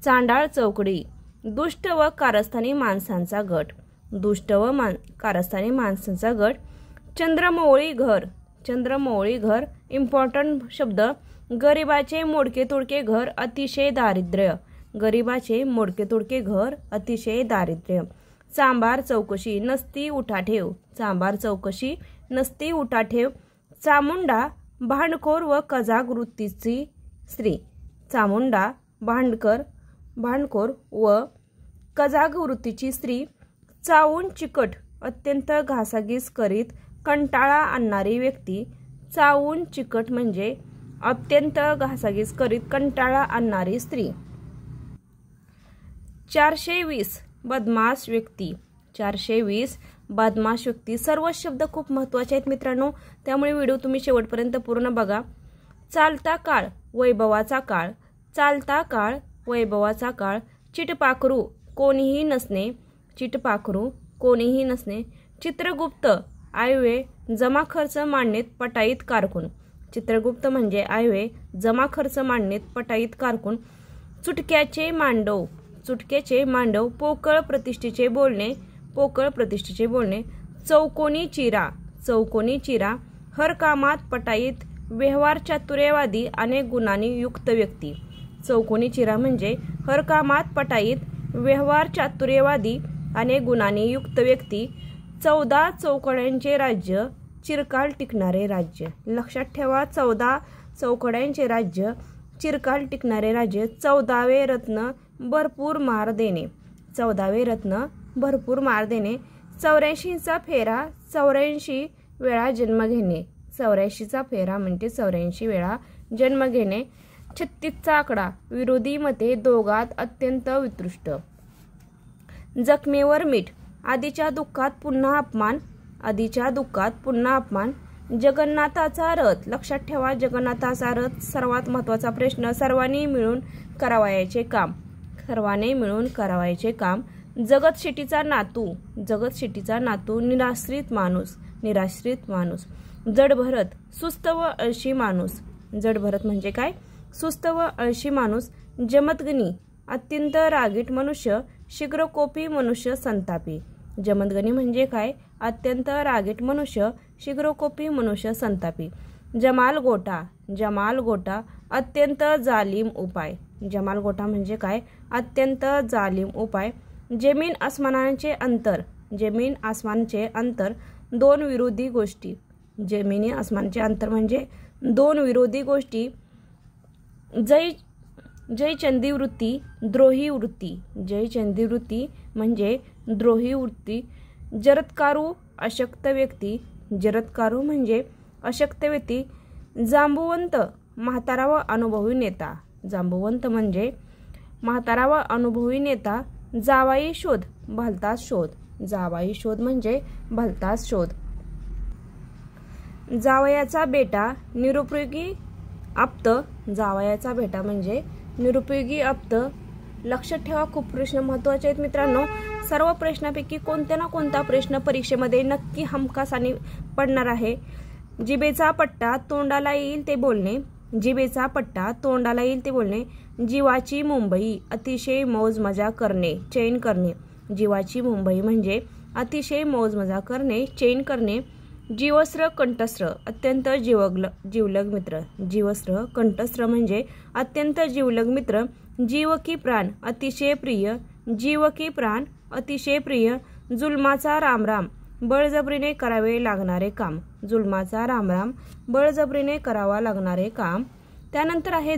चांडाळ चौकडी. दुष्ट व कारस्थानी माणसांचा गट. दुष्ट व कारस्थानी माणसांचा गट. चंद्रमौळी घर. चंद्रमौळी घर इम्पॉर्टंट शब्द. गरिबाचे मोडके तोडके घर अतिशय दारिद्र्य. गरिबाचे मोडके तोडके घर अतिशय दारिद्र्य. चांभार चौकशी नसती उठाठेव. चांभार चौकशी नसती उठाठेव. चामुंडा भांडखोर व कजाग वृत्तीची स्त्री. चामुंडा भांडखोर व कजाग वृत्तीची स्त्री. चावून चिकट अत्यंत घासाघीस करीत कंटाळा आणणारी व्यक्ती. चावून चिकट म्हणजे अत्यंत घासाघीस करीत कंटाळा आणणारी स्त्री. 420 बदमाश व्यक्ती. 420 बदमाश व्यक्ती. सर्व शब्द खूप महत्त्वाचे आहेत मित्रांनो, त्यामुळे व्हिडिओ तुम्ही शेवटपर्यंत पूर्ण बघा. चालता काळ वैभवाचा काळ. चालता काळ वैभवाचा काळ. चिटपाखरू कोणीही नसणे. चिटपाखरू कोणीही नसणे. चित्रगुप्त आयवे जमा खर्च मांडणीत पटाईत कारकून. चित्रगुप्त म्हणजे आयवे जमा खर्च मांडणीत पटाईत कारकून. चुटक्याचे मांडव. चुटक्याचे मांडव. पोकळ प्रतिष्ठेचे बोलणे. पोकळ प्रतिष्ठेचे बोलणे. चौकोनी चिरा. चौकोनी चिरा. हर कामात पटाईत व्यवहार चातुर्यवादी अनेक गुणांनी युक्त व्यक्ती. चौकोनी चिरा म्हणजे हर कामात पटाईत व्यवहार चातुर्यवादी अनेक गुणांनी युक्त व्यक्ती. 14 चौकड्यांचे राज्य चिरकाल टिकणारे राज्य. लक्षात ठेवा, 14 चौकड्यांचे राज्य चिरकाल टिकणारे राज्य. 14वे रत्न भरपूर मार देणे. 14वे रत्न भरपूर मार देणे. 84चा फेरा 84 वेळा जन्म घेणे. 84चा फेरा म्हणजे 84 वेळा जन्म घेणे. 36चा आकडा विरोधी मते दोघात अत्यंत उत्कृष्ट. जखमेवर मीठ. आधीच्या दुःखात पुन्हा अपमान. आधीच्या दुःखात पुन्हा अपमान. जगन्नाथाचा रथ. लक्षात ठेवा, जगन्नाथाचा रथ सर्वात महत्त्वाचा प्रश्न. सर्वांनी मिळून करावयाचे काम. सर्वांनी मिळून करावयाचे काम. जगत शेट्टीचा नातू. जगत शेट्टीचा नातू. निराश्रित माणूस. निराश्रित माणूस. जडभरत सुस्त व अळशी माणूस. जडभरत म्हणजे काय? सुस्त व अळशी माणूस. जमदग्नी अत्यंत रागीट मनुष्य. शीघ्रकोपी मनुष्य संतापी. जमदग्नी म्हणजे काय? अत्यंत रागीट मनुष्य. शीघ्रकोपी मनुष्य संतापी. जमाल गोटा. जमाल गोटा अत्यंत जालिम उपाय. जमाल गोटा म्हणजे काय? अत्यंत जालिम उपाय. जमीन आसमानाचे अंतर. जमीन आसमानचे अंतर. दोन विरोधी गोष्टी. जमिनी आसमानचे अंतर म्हणजे दोन विरोधी गोष्टी. जयचंदी वृत्ती द्रोही वृत्ती. जयचंदी वृत्ती म्हणजे द्रोही वृत्ती. जरत्कारू अशक्त व्यक्ती. जरत्कारू म्हणजे अशक्त व्यक्ती. जांबुवंत म्हातारा व अनुभवी नेता. जांबुवंत म्हणजे म्हातारा व अनुभवी नेता. जावाई शोध भलताच शोध. जावाई शोध म्हणजे भलताच शोध. जावयाचा बेटा निरुपयोगी आप्त. जावयाचा बेटा म्हणजे निरुपयोगी आप्त. लक्षात ठेवा, खूप प्रश्न महत्त्वाचे आहेत मित्रांनो. सर्व प्रश्नापैकी कोणत्या ना कोणता प्रश्न परीक्षेमध्ये नक्की हमखासाने पडणार आहे. जिभेचा पट्टा तोंडाला येईल ते बोलणे, जिभेचा पट्टा तोंडाला येईल ते बोलणे, जीवाची मुंबई अतिशय मौज मजा करणे, चैन करणे. जीवाची मुंबई म्हणजे अतिशय मौज मजा करणे, चैन करणे. जीवस्त्र कंठस्त्र अत्यंत जिवलग मित्र, जीवस्त्र कंठस्त्र म्हणजे अत्यंत जिवलग मित्र. जीव की प्राण अतिशय प्रिय, जीव की प्राण अतिशय प्रिय. जुलमाचा रामराम बळजबरीने करावे लागणारे काम, जुलमाचा रामराम बळजबरीने करावा लागणारे काम. त्यानंतर आहे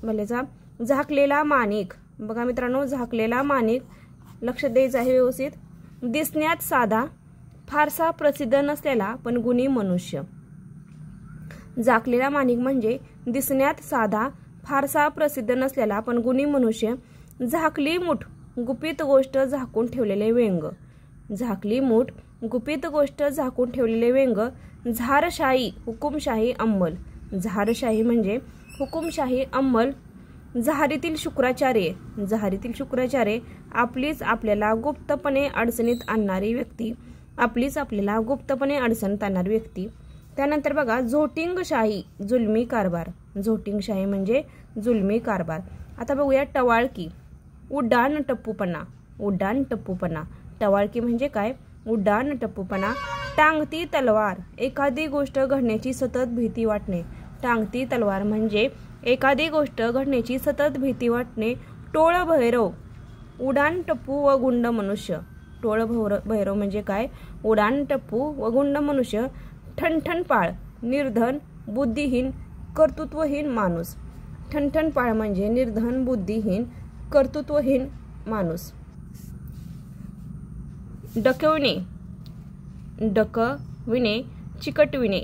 मलेचा झाकलेला माणिक. बघा मित्रांनो, झाकलेला माणिक लक्ष द्यायचं आहे व्यवस्थित. दिसण्यात साधा, फारसा प्रसिद्ध नसलेला पण गुणी मनुष्य. झाकलेला माणिक म्हणजे दिसण्यात साधा, फारसा प्रसिद्ध नसलेला पण गुणी मनुष्य. झाकली मूठ गुपित गोष्ट झाकून ठेवलेले व्यंग, झाकली मूठ गुपित गोष्ट झाकून ठेवलेले व्यंग. झारशाही हुकुमशाही अंमल, झारशाही म्हणजे हुकुमशाही अंमल. झारीतील शुक्राचार्य, झारीतील शुक्राचार्य आपलीच आपल्याला गुप्तपणे अडचणीत आणणारी व्यक्ती, आपलीच आपल्याला गुप्तपणे अडचणीत आणणारी व्यक्ती. त्यानंतर बघा झोटिंगशाही जुलमी कारभार, झोटिंगशाही म्हणजे जुलमी कारभार. आता बघूया टवाळकी, उड्डाण टप्पूपणा, उड्डाण टप्पूपणा. टवाळकी म्हणजे काय? उड्डाण टप्पूपणा. टांगती तलवार एखादी गोष्ट घडण्याची सतत भीती वाटणे, टांगती तलवार म्हणजे एखादी गोष्ट घडण्याची सतत भीती वाटणे. टोळ भैरव उडाण टप्पू व गुंड मनुष्य, टोळ भैरव म्हणजे काय? उडाण टप्पू व गुंड मनुष्य. ठणठणपाळ निर्धन बुद्धिहीन कर्तृत्वहीन माणूस, ठणठणपाळ म्हणजे निर्धन बुद्धिहीन कर्तृत्वहीन माणूस. डकविणे, डकविणे चिकटविणे,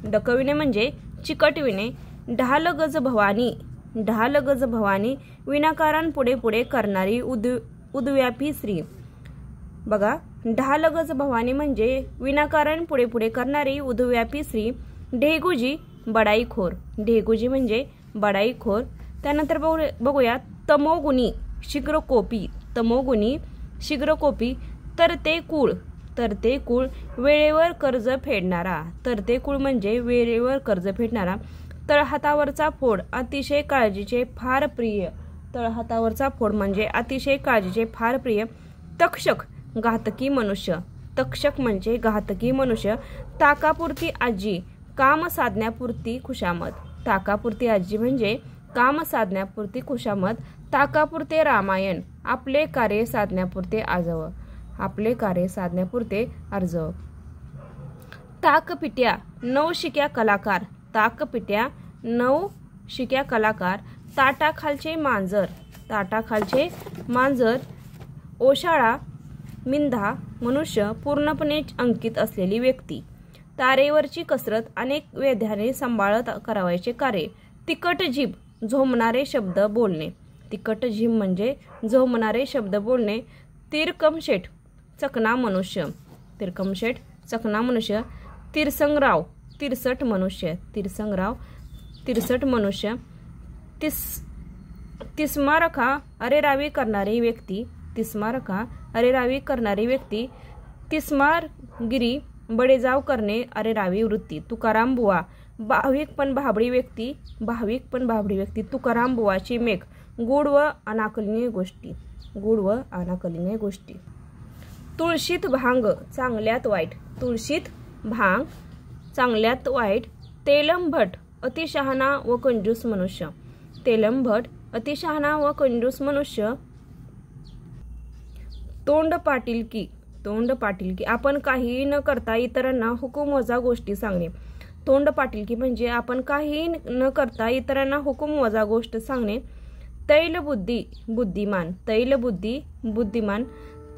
डकविणे म्हणजे चिकटविणे. ढालगज भवानी, ढालगज भवानी विनाकारण पुढे पुढे करणारी उद्व्यापी स्त्री. बघा, ढालगज भवानी म्हणजे विनाकारण पुढे पुढे करणारी उद्व्यापी स्त्री. ढेगुजी बडाईखोर, ढेगुजी म्हणजे बडाईखोर. त्यानंतर बघूया तमोगुणी शीघ्रकोपी, तमोगुणी शीघ्रकोपी. तरते कुळ, तरते कुळ वेळेवर कर्ज फेडणारा, तरते कुळ म्हणजे वेळेवर कर्ज फेडणारा. तळहातावरचा फोड अतिशय काळजीचे फार प्रिय, तळहातावरचा फोड म्हणजे अतिशय काळजीचे फार प्रिय. तक्षक घातकी मनुष्य, तक्षक म्हणजे घातकी मनुष्य. ताकापुरती आजी काम साधण्यापुरती खुशामत, ताकापुरती आजी म्हणजे काम साधण्यापुरती खुशामत. ताकापुरते रामायण आपले कार्य साधण्यापुरते आजव, आपले कार्य साधण्यापुरते आर्जव. ताकपिट्या नवशिक्या कलाकार, ताकपिट्या नवशिक्या कलाकार. ताटाखालचे मांजर, ताटाखालचे मांजर. ओशाळा मिंधा मनुष्य पूर्णपणे अंकित असलेली व्यक्ती. तारेवरची कसरत अनेक वेध्याने सांभाळत करावयाचे कार्य. तिखट जीभ झोमणारे शब्द बोलणे, तिखट जीभ म्हणजे झोमणारे शब्द बोलणे. तिरकमशेठ चकना मनुष्य, तिरकमशेठ चकना मनुष्य. तिरसंगराव तिरसट मनुष्य, तिरसंगराव तिरसट मनुष्य. तिस्मारखा अरेरावी करणारी व्यक्ती, तिस्मारखा अरेरावी करणारी व्यक्ती. तिस्मारगिरी बडेजाव करणे अरेरावी वृत्ती. तुकाराम बुवा भाविक पण भाबडी व्यक्ती, भाविक पण भाबडी व्यक्ती. तुकाराम बुवाची मेघ गूढ व अनाकलनीय गोष्टी, गूढ व अनाकलनीय गोष्टी. तुळशीत भांग चांगल्यात वाईट, तुळशीत भांग चांगल्यात वाईट. तेलंभट अतिशहाणा व कंजूस मनुष्य, तेलंभट अतिशहाणा व कंजूस मनुष्य. तोंड पाटीलकी, तोंड पाटीलकी आपण काही न करता इतरांना हुकूम वजा गोष्टी सांगणे. तोंड पाटीलकी म्हणजे आपण काही न करता इतरांना हुकूम वजा गोष्ट सांगणे. तैलबुद्धी बुद्धिमान, तैलबुद्धी बुद्धिमान.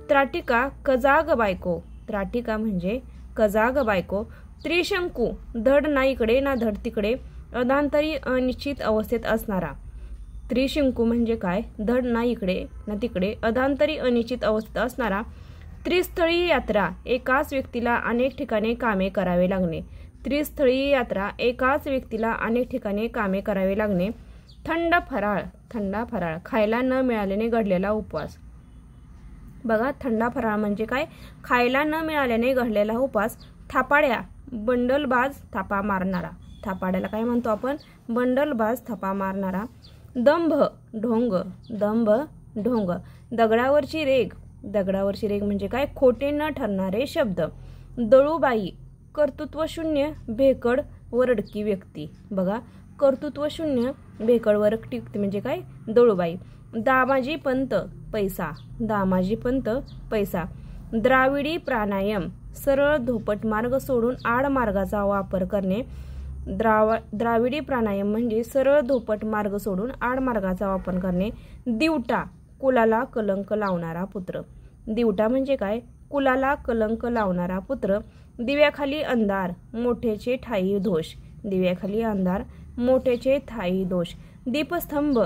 त्राटिका कजाग बायको, त्राटिका म्हणजे कजाग बायको. त्रिशंकू धड ना इकडे ना धड तिकडे अधांतरी अनिश्चित अवस्थेत असणारा. त्रिशंकू म्हणजे काय? धड ना इकडे ना तिकडे अधांतरी अनिश्चित अवस्थेत असणारा. त्रिस्थळी यात्रा एकाच व्यक्तीला अनेक ठिकाणी कामे करावे लागणे, त्रिस्थळी यात्रा एकाच व्यक्तीला अनेक ठिकाणी कामे करावे लागणे. थंड फराळ, थंडा फराळ खायला न मिळाल्याने घडलेला उपवास. बघा, थंडा फराळ म्हणजे काय? खायला न मिळाल्याने घडलेला उपवास. थापाड्या बंडलबाज थापा मारणारा, थापाड्याला काय म्हणतो आपण, बंडलबाज थापा मारणारा. दंभ ढोंग, दंभ ढोंग. दगडावरची रेघ, दगडावरची रेघ म्हणजे काय, खोटे न ठरणारे शब्द. दळूबाई कर्तृत्वशून्य भेकड वरडकी व्यक्ती. बघा, कर्तृत्वशून्य भेकड वरडकी व्यक्ती म्हणजे काय, दळूबाई. दामाजी पंत पैसा, दामाजी पंत पैसा. द्राविडी प्राणायाम सरळ धोपट मार्ग सोडून आड मार्गाचा वापर करणे. द्राविडी प्राणायाम म्हणजे सरळ धोपट मार्ग सोडून आड मार्गाचा वापर करणे. दिवटा कुलाला कलंक लावणारा पुत्र, दिवटा म्हणजे काय, कुलाला कलंक लावणारा पुत्र. दिव्याखाली अंधार मोठेचे ठाई दोष, दिव्याखाली अंधार मोठेचे ठाई दोष. दीपस्तंभ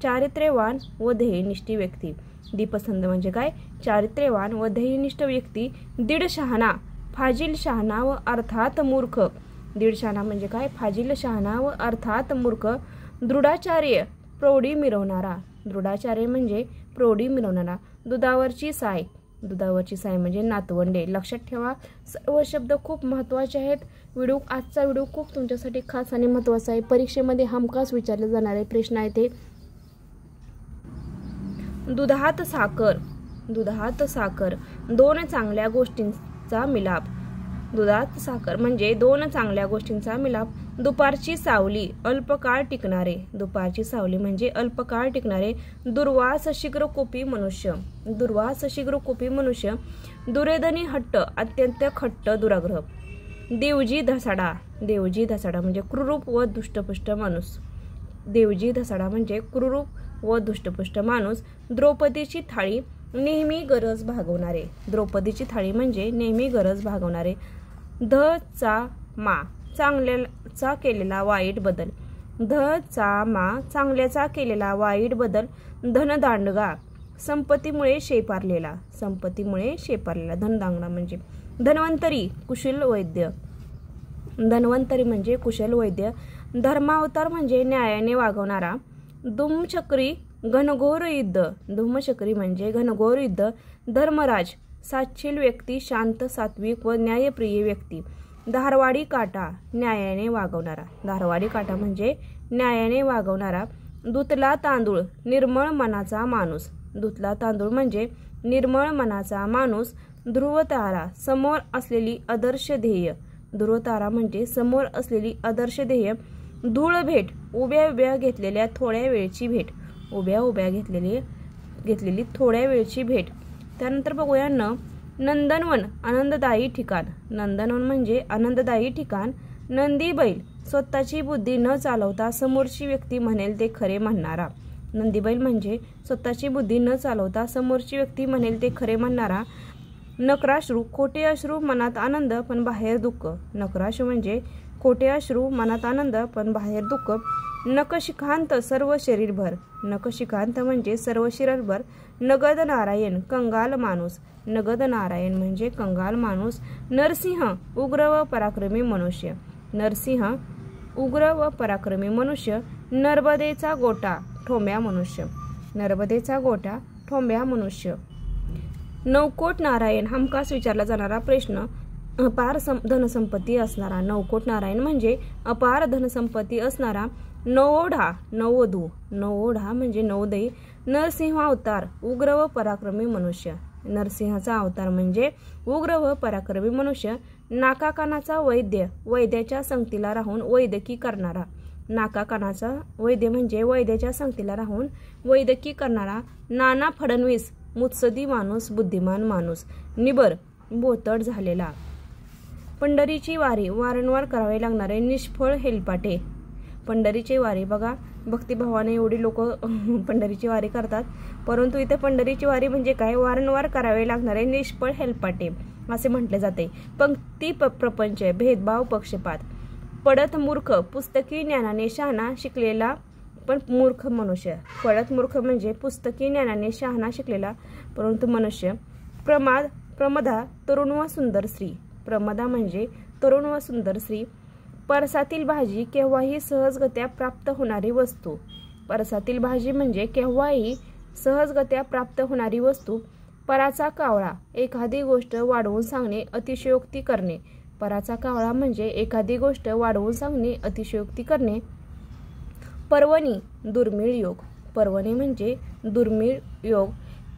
चारित्र्यवान व ध्येयनिष्ठ व्यक्ती, दीपस्तंभ म्हणजे काय, चारित्र्यवान व ध्येयनिष्ठ व्यक्ती. दीड शहाणा फाजील शहाणा व अर्थात मूर्ख, दीड शहाणा म्हणजे काय, फाजील शहाणा व अर्थात मूर्ख. दृढाचार्य प्रौढी मिरवणारा, दृढाचार्य म्हणजे प्रौढी मिरवणारा. दुधावरची साय, दुधावरची साय म्हणजे नातवंडे. लक्षात ठेवा, सर्व शब्द खूप महत्त्वाचे आहेत. आजचा व्हिडिओ खूप तुमच्यासाठी खास आणि महत्त्वाचा आहे. परीक्षेमध्ये हमखास विचारले जाणारे प्रश्न आहे ते. दुधात साखर, दुधात साखर दोन चांगल्या गोष्टींचा मिलाप, दुधात साखर म्हणजे दोन चांगल्या गोष्टींचा मिलाप. दुपारची सावली अल्पकाळ टिकणारे, दुपारची सावली म्हणजे अल्पकाळ टिकणारे. दुर्वास शीघ्रकोपी मनुष्य, दुर्वास शीघ्रकोपी मनुष्य. दुर्योधनी हट्ट अत्यंत खट्ट दुराग्रह. देवजी धसाडा, देवजी धसाडा म्हणजे क्रूरूप व दुष्टपुष्ट माणूस, देवजी धसाडा म्हणजे क्रूरूप व दुष्टपुष्ट माणूस. द्रौपदीची थाळी नेहमी गरज भागवणारे, द्रौपदीची थाळी म्हणजे नेहमी गरज भागवणारे. ध चा मा चांगल्याचा केलेला वाईट बदल, ध चा मा चांगल्याचा केलेला वाईट बदल. धनदांडगा संपत्तीमुळे शेपारलेला, संपत्तीमुळे शेपारलेला. धनदांडगा म्हणजे. धन्वंतरी कुशल वैद्य, धन्वंतरी म्हणजे कुशल वैद्य. धर्मावतार म्हणजे न्यायाने वागवणारा. धूमचक्री घनघोर युद्ध, धूमचक्री म्हणजे घनघोर युद्ध. धर्मराज सातशील व्यक्ती, शांत सात्विक व न्यायप्रिय व्यक्ती. धारवाडी काटा न्यायाने वागवणारा, धारवाडी काटा म्हणजे न्यायाने वागवणारा. धुतला तांदूळ निर्मळ मनाचा माणूस, धुतला तांदूळ म्हणजे निर्मळ मनाचा माणूस. ध्रुवतारा समोर असलेली आदर्श ध्येय, ध्रुवतारा म्हणजे समोर असलेली आदर्श ध्येय. धूळ भेट उभ्या उभ्या घेतलेल्या थोड्या वेळची भेट, उभ्या उभ्या घेतलेली थोड्या वेळची भेट. त्यानंतर बघूया नंदनवन आनंददायी ठिकाण, नंदनवन म्हणजे आनंददायी ठिकाण. नंदी बैल स्वतःची बुद्धी न चालवता समोरची व्यक्ती म्हणेल ते खरे म्हणणारा, नंदी बैल म्हणजे स्वतःची बुद्धी न चालवता समोरची व्यक्ती म्हणेल ते खरे म्हणणारा. नक्राश्रू खोटे अश्रू मनात आनंद पण बाहेर दुःख, नक्राश्रू म्हणजे खोटे अश्रू मनात आनंद पण बाहेर दुःख. नखशिखांत सर्व शरीरभर, नखशिखांत म्हणजे सर्व शरीरभर. नगद नारायण कंगाल माणूस, नगद नारायण म्हणजे कंगाल माणूस. नरसिंह उग्र व पराक्रमी मनुष्य, नरसिंह उग्र व पराक्रमी मनुष्य. नर्मदेचा गोटा ठोंब्या मनुष्य, नर्मदेचा गोटा ठोंब्या मनुष्य. नवकोट नारायण हमखास विचारला जाणारा प्रश्न. अपार धनसंपत्ती असणारा, नवकोट नारायण म्हणजे अपार धनसंपत्ती असणारा. नवोढा नववधू, नवोढा म्हणजे नवोदयी. नरसिंह अवतार उग्र व पराक्रमी मनुष्य, नरसिंहाचा अवतार म्हणजे उग्र व पराक्रमी मनुष्य. नाका कानाचा वैद्य वैद्याच्या संगतीला राहून वैद्यकी करणारा, नाका कानाचा वैद्य म्हणजे वैद्याच्या संगतीला राहून वैद्यकी करणारा. नाना फडणवीस मुत्सदी माणूस बुद्धिमान माणूस. निबर बोतड झालेला. पंढरीची वारी वारंवार करावे लागणारे निष्फळ हेलपाटे, पंढरीची वारी बघा भक्तिभावाने एवढी लोक पंढरीची वारी करतात, परंतु इथे पंढरीची वारी म्हणजे काय, वारंवार करावे लागणारे निष्फळ हेलपाटे असे म्हटले जाते. पंक्ती प्रपंच भेदभाव पक्षपात. पडत मूर्ख पुस्तकी ज्ञानाने शहाणा शिकलेला पण मूर्ख मनुष्य, पडत मूर्ख म्हणजे पुस्तकी ज्ञानाने शहाणा शिकलेला परंतु मनुष्य. प्रमाद प्रमदा तरुण व सुंदर स्त्री, प्रमदा म्हणजे तरुण व सुंदर स्त्री. परसातील भाजी केव्हाही सहजगत्या प्राप्त होणारी वस्तू, परसातील भाजी म्हणजे केव्हाही सहजगत्या प्राप्त होणारी वस्तू. पराचा कावळा एखादी गोष्ट वाढवून सांगणे, अतिशयोक्ती करणे. पराचा कावळा म्हणजे एखादी गोष्ट वाढवून सांगणे, अतिशयोक्ती करणे. पर्वणी दुर्मिळ योग. पर्वणी म्हणजे दुर्मिळ योग.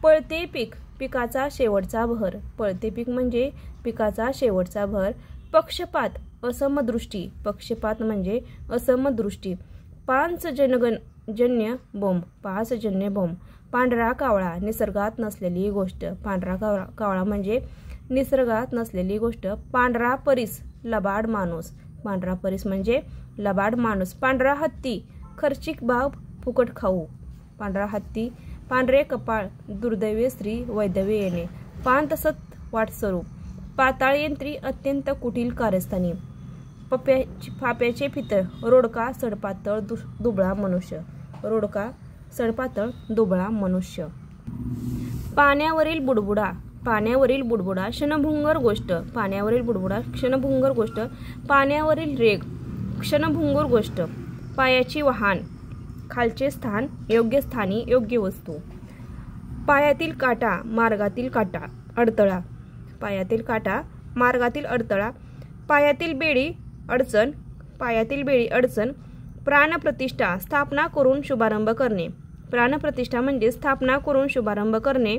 पळते पीक, पिकाचा शेवटचा भर. पळते पीक म्हणजे पिकाचा शेवटचा भर. पक्षपात, असमदृष्टी. पक्षपात म्हणजे असमदृष्टी. पांचजन्य बोंब. पांचजन्य बोंब. पांढरा कावळा, निसर्गात नसलेली गोष्ट. पांढरा कावळा म्हणजे निसर्गात नसलेली गोष्ट. पांढरा परीस, लबाड माणूस. पांढरा परीस म्हणजे लबाड माणूस. पांढरा हत्ती, खर्चिक बाब, फुकट खाऊ. पांढरा हत्ती. पांढरे कपाळ, दुर्दैवी स्त्री, वैधव्य येणे. पांतसत वाटस्वरूप. पाताळयंत्री, अत्यंत कुटील कारस्थानी. पाप्याचे फितर, रोडका सडपातळ दुबळा मनुष्य. रोडका सडपातळ दुबळा मनुष्य. पाण्यावरील बुडबुडा. पाण्यावरील बुडबुडा, क्षणभंगुर गोष्ट. पाण्यावरील बुडबुडा, क्षणभंगुर गोष्ट. पाण्यावरील रेग, क्षणभंगुर गोष्ट. पायाची वहाण, खालचे स्थान, योग्य स्थानी, योग्य वस्तू. पायातील काटा, मार्गातील काटा, अडथळा. पायातील काटा, मार्गातील अडथळा. पायातील बेडी, अडचण. पायातील बेडी, अडचण. प्राणप्रतिष्ठा, स्थापना करून शुभारंभ करणे. प्राणप्रतिष्ठा म्हणजे स्थापना करून शुभारंभ करणे.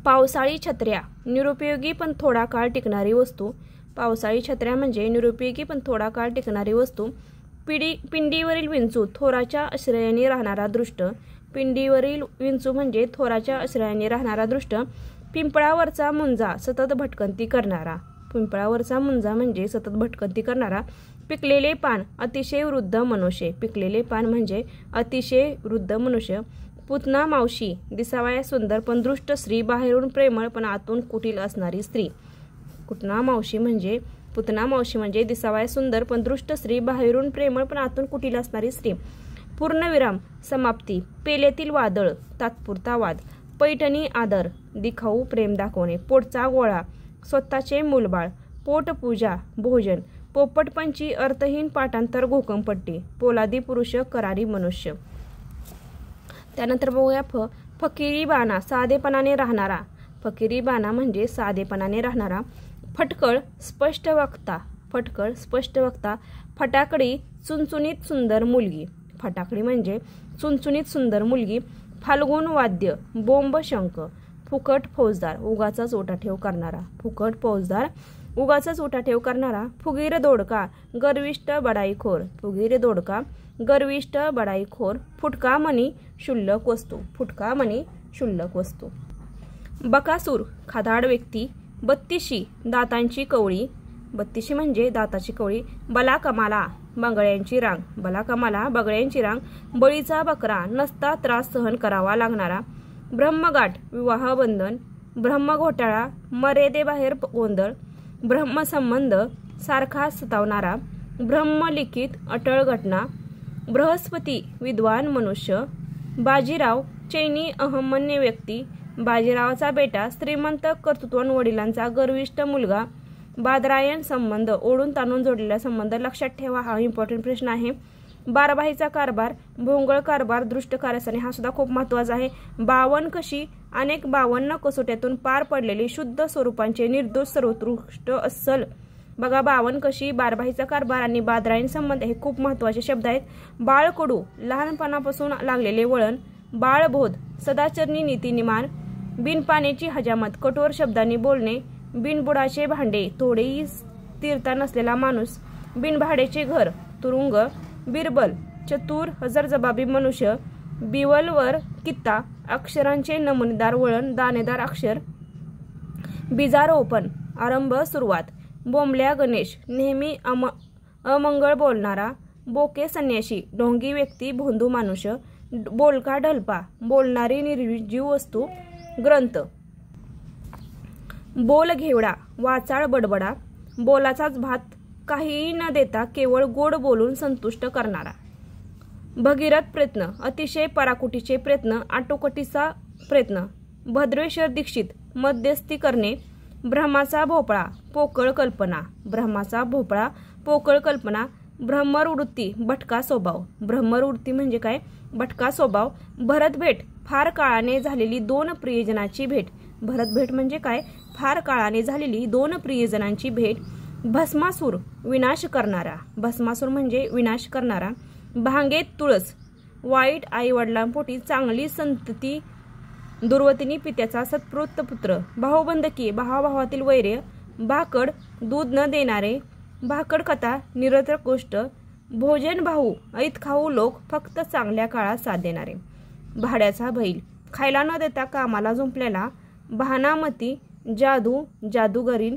पावसाळी छत्र्या, निरुपयोगी पण थोडा काळ टिकणारी वस्तू. पावसाळी छत्र्या म्हणजे निरुपयोगी पण थोडा काळ टिकणारी वस्तू. पिंडीवरील विंचू, थोराच्या आश्रयाने राहणारा दृष्ट. पिंडीवरील विंचू म्हणजे थोराच्या आश्रयाने राहणारा दृष्ट. पिंपळावरचा मुंजा, सतत भटकंती करणारा. पिंपळावरचा मुंजा म्हणजे सतत भटकंती करणारा. पिकलेले पान, अतिशय वृद्ध मनुष्य. पिकलेले पान म्हणजे अतिशय वृद्ध मनुष्य. पुतना मावशी, दिसावयास सुंदर पण दृष्ट स्त्री, बाहेरून प्रेमळ पण आतून कुटील असणारी स्त्री. पुतना मावशी म्हणजे दिसावयास सुंदर पण दृष्ट स्त्री, बाहेरून प्रेमळ पण आतून कुटील असणारी स्त्री. पूर्णविराम, समाप्ती. पेलेतील वादळ, तात्पुरता वाद. पैठणी, आदर, दिखाऊ प्रेम दाखवणे. पोटचा गोळा, स्वतःचे मूलबाळ. पोटपूजा, भोजन. पोपटपंची, अर्थहीन पाठांतर, घोकंपट्टी. पोलादी पुरुष, करारी मनुष्य. त्यानंतर बघूया फकिरी बाणा, साधेपणाने राहणारा. फकिरी बाणा म्हणजे साधेपणाने राहणारा. फटकळ, स्पष्ट वक्ता. फटकळ, स्पष्ट वक्ता. फटाकडी, चुणचुणीत सुंदर मुलगी. फटाकडी म्हणजे चुणचुणीत सुंदर मुलगी. फाल्गुन वाद्य, बोंब शंख. फुकट फौजदार, उगाचाच ओटाठेव करणारा. फुकट फौजदार, उगाचाच ओटाठेव करणारा. फुगीर दोडका, गर्विष्ठ बडाईखोर. फुगीर दोडका, गर्विष्ठ बडाईखोर. फुटका मणी, क्षुल्लक वस्तू. फुटका मणी, क्षुल्लक वस्तू. बकासूर, खादाड व्यक्ती. बत्तीशी, दातांची कवळी. बत्तीशी म्हणजे दाताची कवळी. बलाकमाला, बगळ्यांची रांग. बलाकमाला, बगळ्यांची रांग. बळीचा बकरा, नसता त्रास सहन करावा लागणारा. ब्रह्मगाठ, विवाह बंधन. ब्रह्मघोटाळा, मर्यादेबाहेर गोंधळ. ब्रह्मसंबंध, सारखा सतावणारा. ब्रह्मलिखित, अटळ घटना. बृहस्पती, विद्वान मनुष्य. बाजीराव, चैनी अहमन्य व्यक्ती. बाजीरावाचा बेटा, श्रीमंत कर्तृत्वान वडिलांचा गर्विष्ठ मुलगा. बादरायण संबंध, ओढून ताणून जोडलेला संबंध. लक्षात ठेवा, हा इम्पॉर्टंट प्रश्न आहे. बारबाईचा कारभार, भोंगळ कारभार, दृष्ट कारस्थानी. हा सुद्धा खूप महत्त्वाचा आहे. 52 कशी, अनेक 52 कसोट्यातून पार पडलेली शुद्ध स्वरूपांचे निर्दोष सर्वोत्कृष्ट अस्सल. बघा, 52 कशी, बारबाईचा कारभार आणि बादरायण संबंध हे खूप महत्त्वाचे शब्द आहेत. बाळकडू, लहानपणापासून लागलेले वळण. बाळबोध, सदाचरणी नीतिनिमान. बिनपाण्याची हजामत, कठोर शब्दांनी बोलणे. बिनबुडाचे भांडे, थोडेही स्थिरता नसलेला माणूस. बिनभाड्याचे घर, तुरुंग. बिरबल, चतुर हजरजबाबी मनुष्य. बिवलवर कित्ता, अक्षरांचे नमुनेदार वळण, दाणेदार अक्षर. बीजारोपण, आरंभ, सुरुवात. बोंबल्या गणेश, नेहमी अमंगळ बोलणारा. बोके संन्याशी, ढोंगी व्यक्ती, भोंदू मानुष्य. बोलका ढलपा, बोलणारी निर्जीव वस्तू. ग्रंथ. बोल घेवडा, वाचाळ बडबडा. बोलाचाच भात, काहीही न देता केवळ गोड बोलून संतुष्ट करणारा. भगीरथ प्रयत्न, अतिशय पराकुटीचे प्रयत्न, आटोकटीचा प्रयत्न. भद्रेश्वर दीक्षित, मध्यस्थी करणे. ब्रह्माचा भोपळा, पोकळ कल्पना. ब्रह्माचा भोपळा, पोकळ कल्पना. ब्रह्मवृत्ती, भटका स्वभाव. ब्रह्मवृत्ती म्हणजे काय? भटका स्वभाव. भरत भेट, फार काळाने झालेली 2 प्रियजनाची भेट. भरतभेट म्हणजे काय? फार काळाने झालेली दोन प्रियजनांची भेट. भस्मासूर विनाश करणारा, भस्मासूर म्हणजे विनाश करणारा. भांगेत तुळस, वाईट आई वडिलांपोटी चांगली संतती, दुर्वतीनी पित्याचा सत्पुत्र पुत्र. भाऊबंदकी, भावाभावातील वैर्य. भाकड, दूध न देणारे. भाकड कथा, निरर्थक गोष्ट. भोजन भाऊ, ऐत खाऊ लोक, फक्त चांगल्या काळात साथ देणारे. भाड्याचा बैल, खायला न देता कामाला जुंपलेला. भानामती, जादू, जादूगरीण.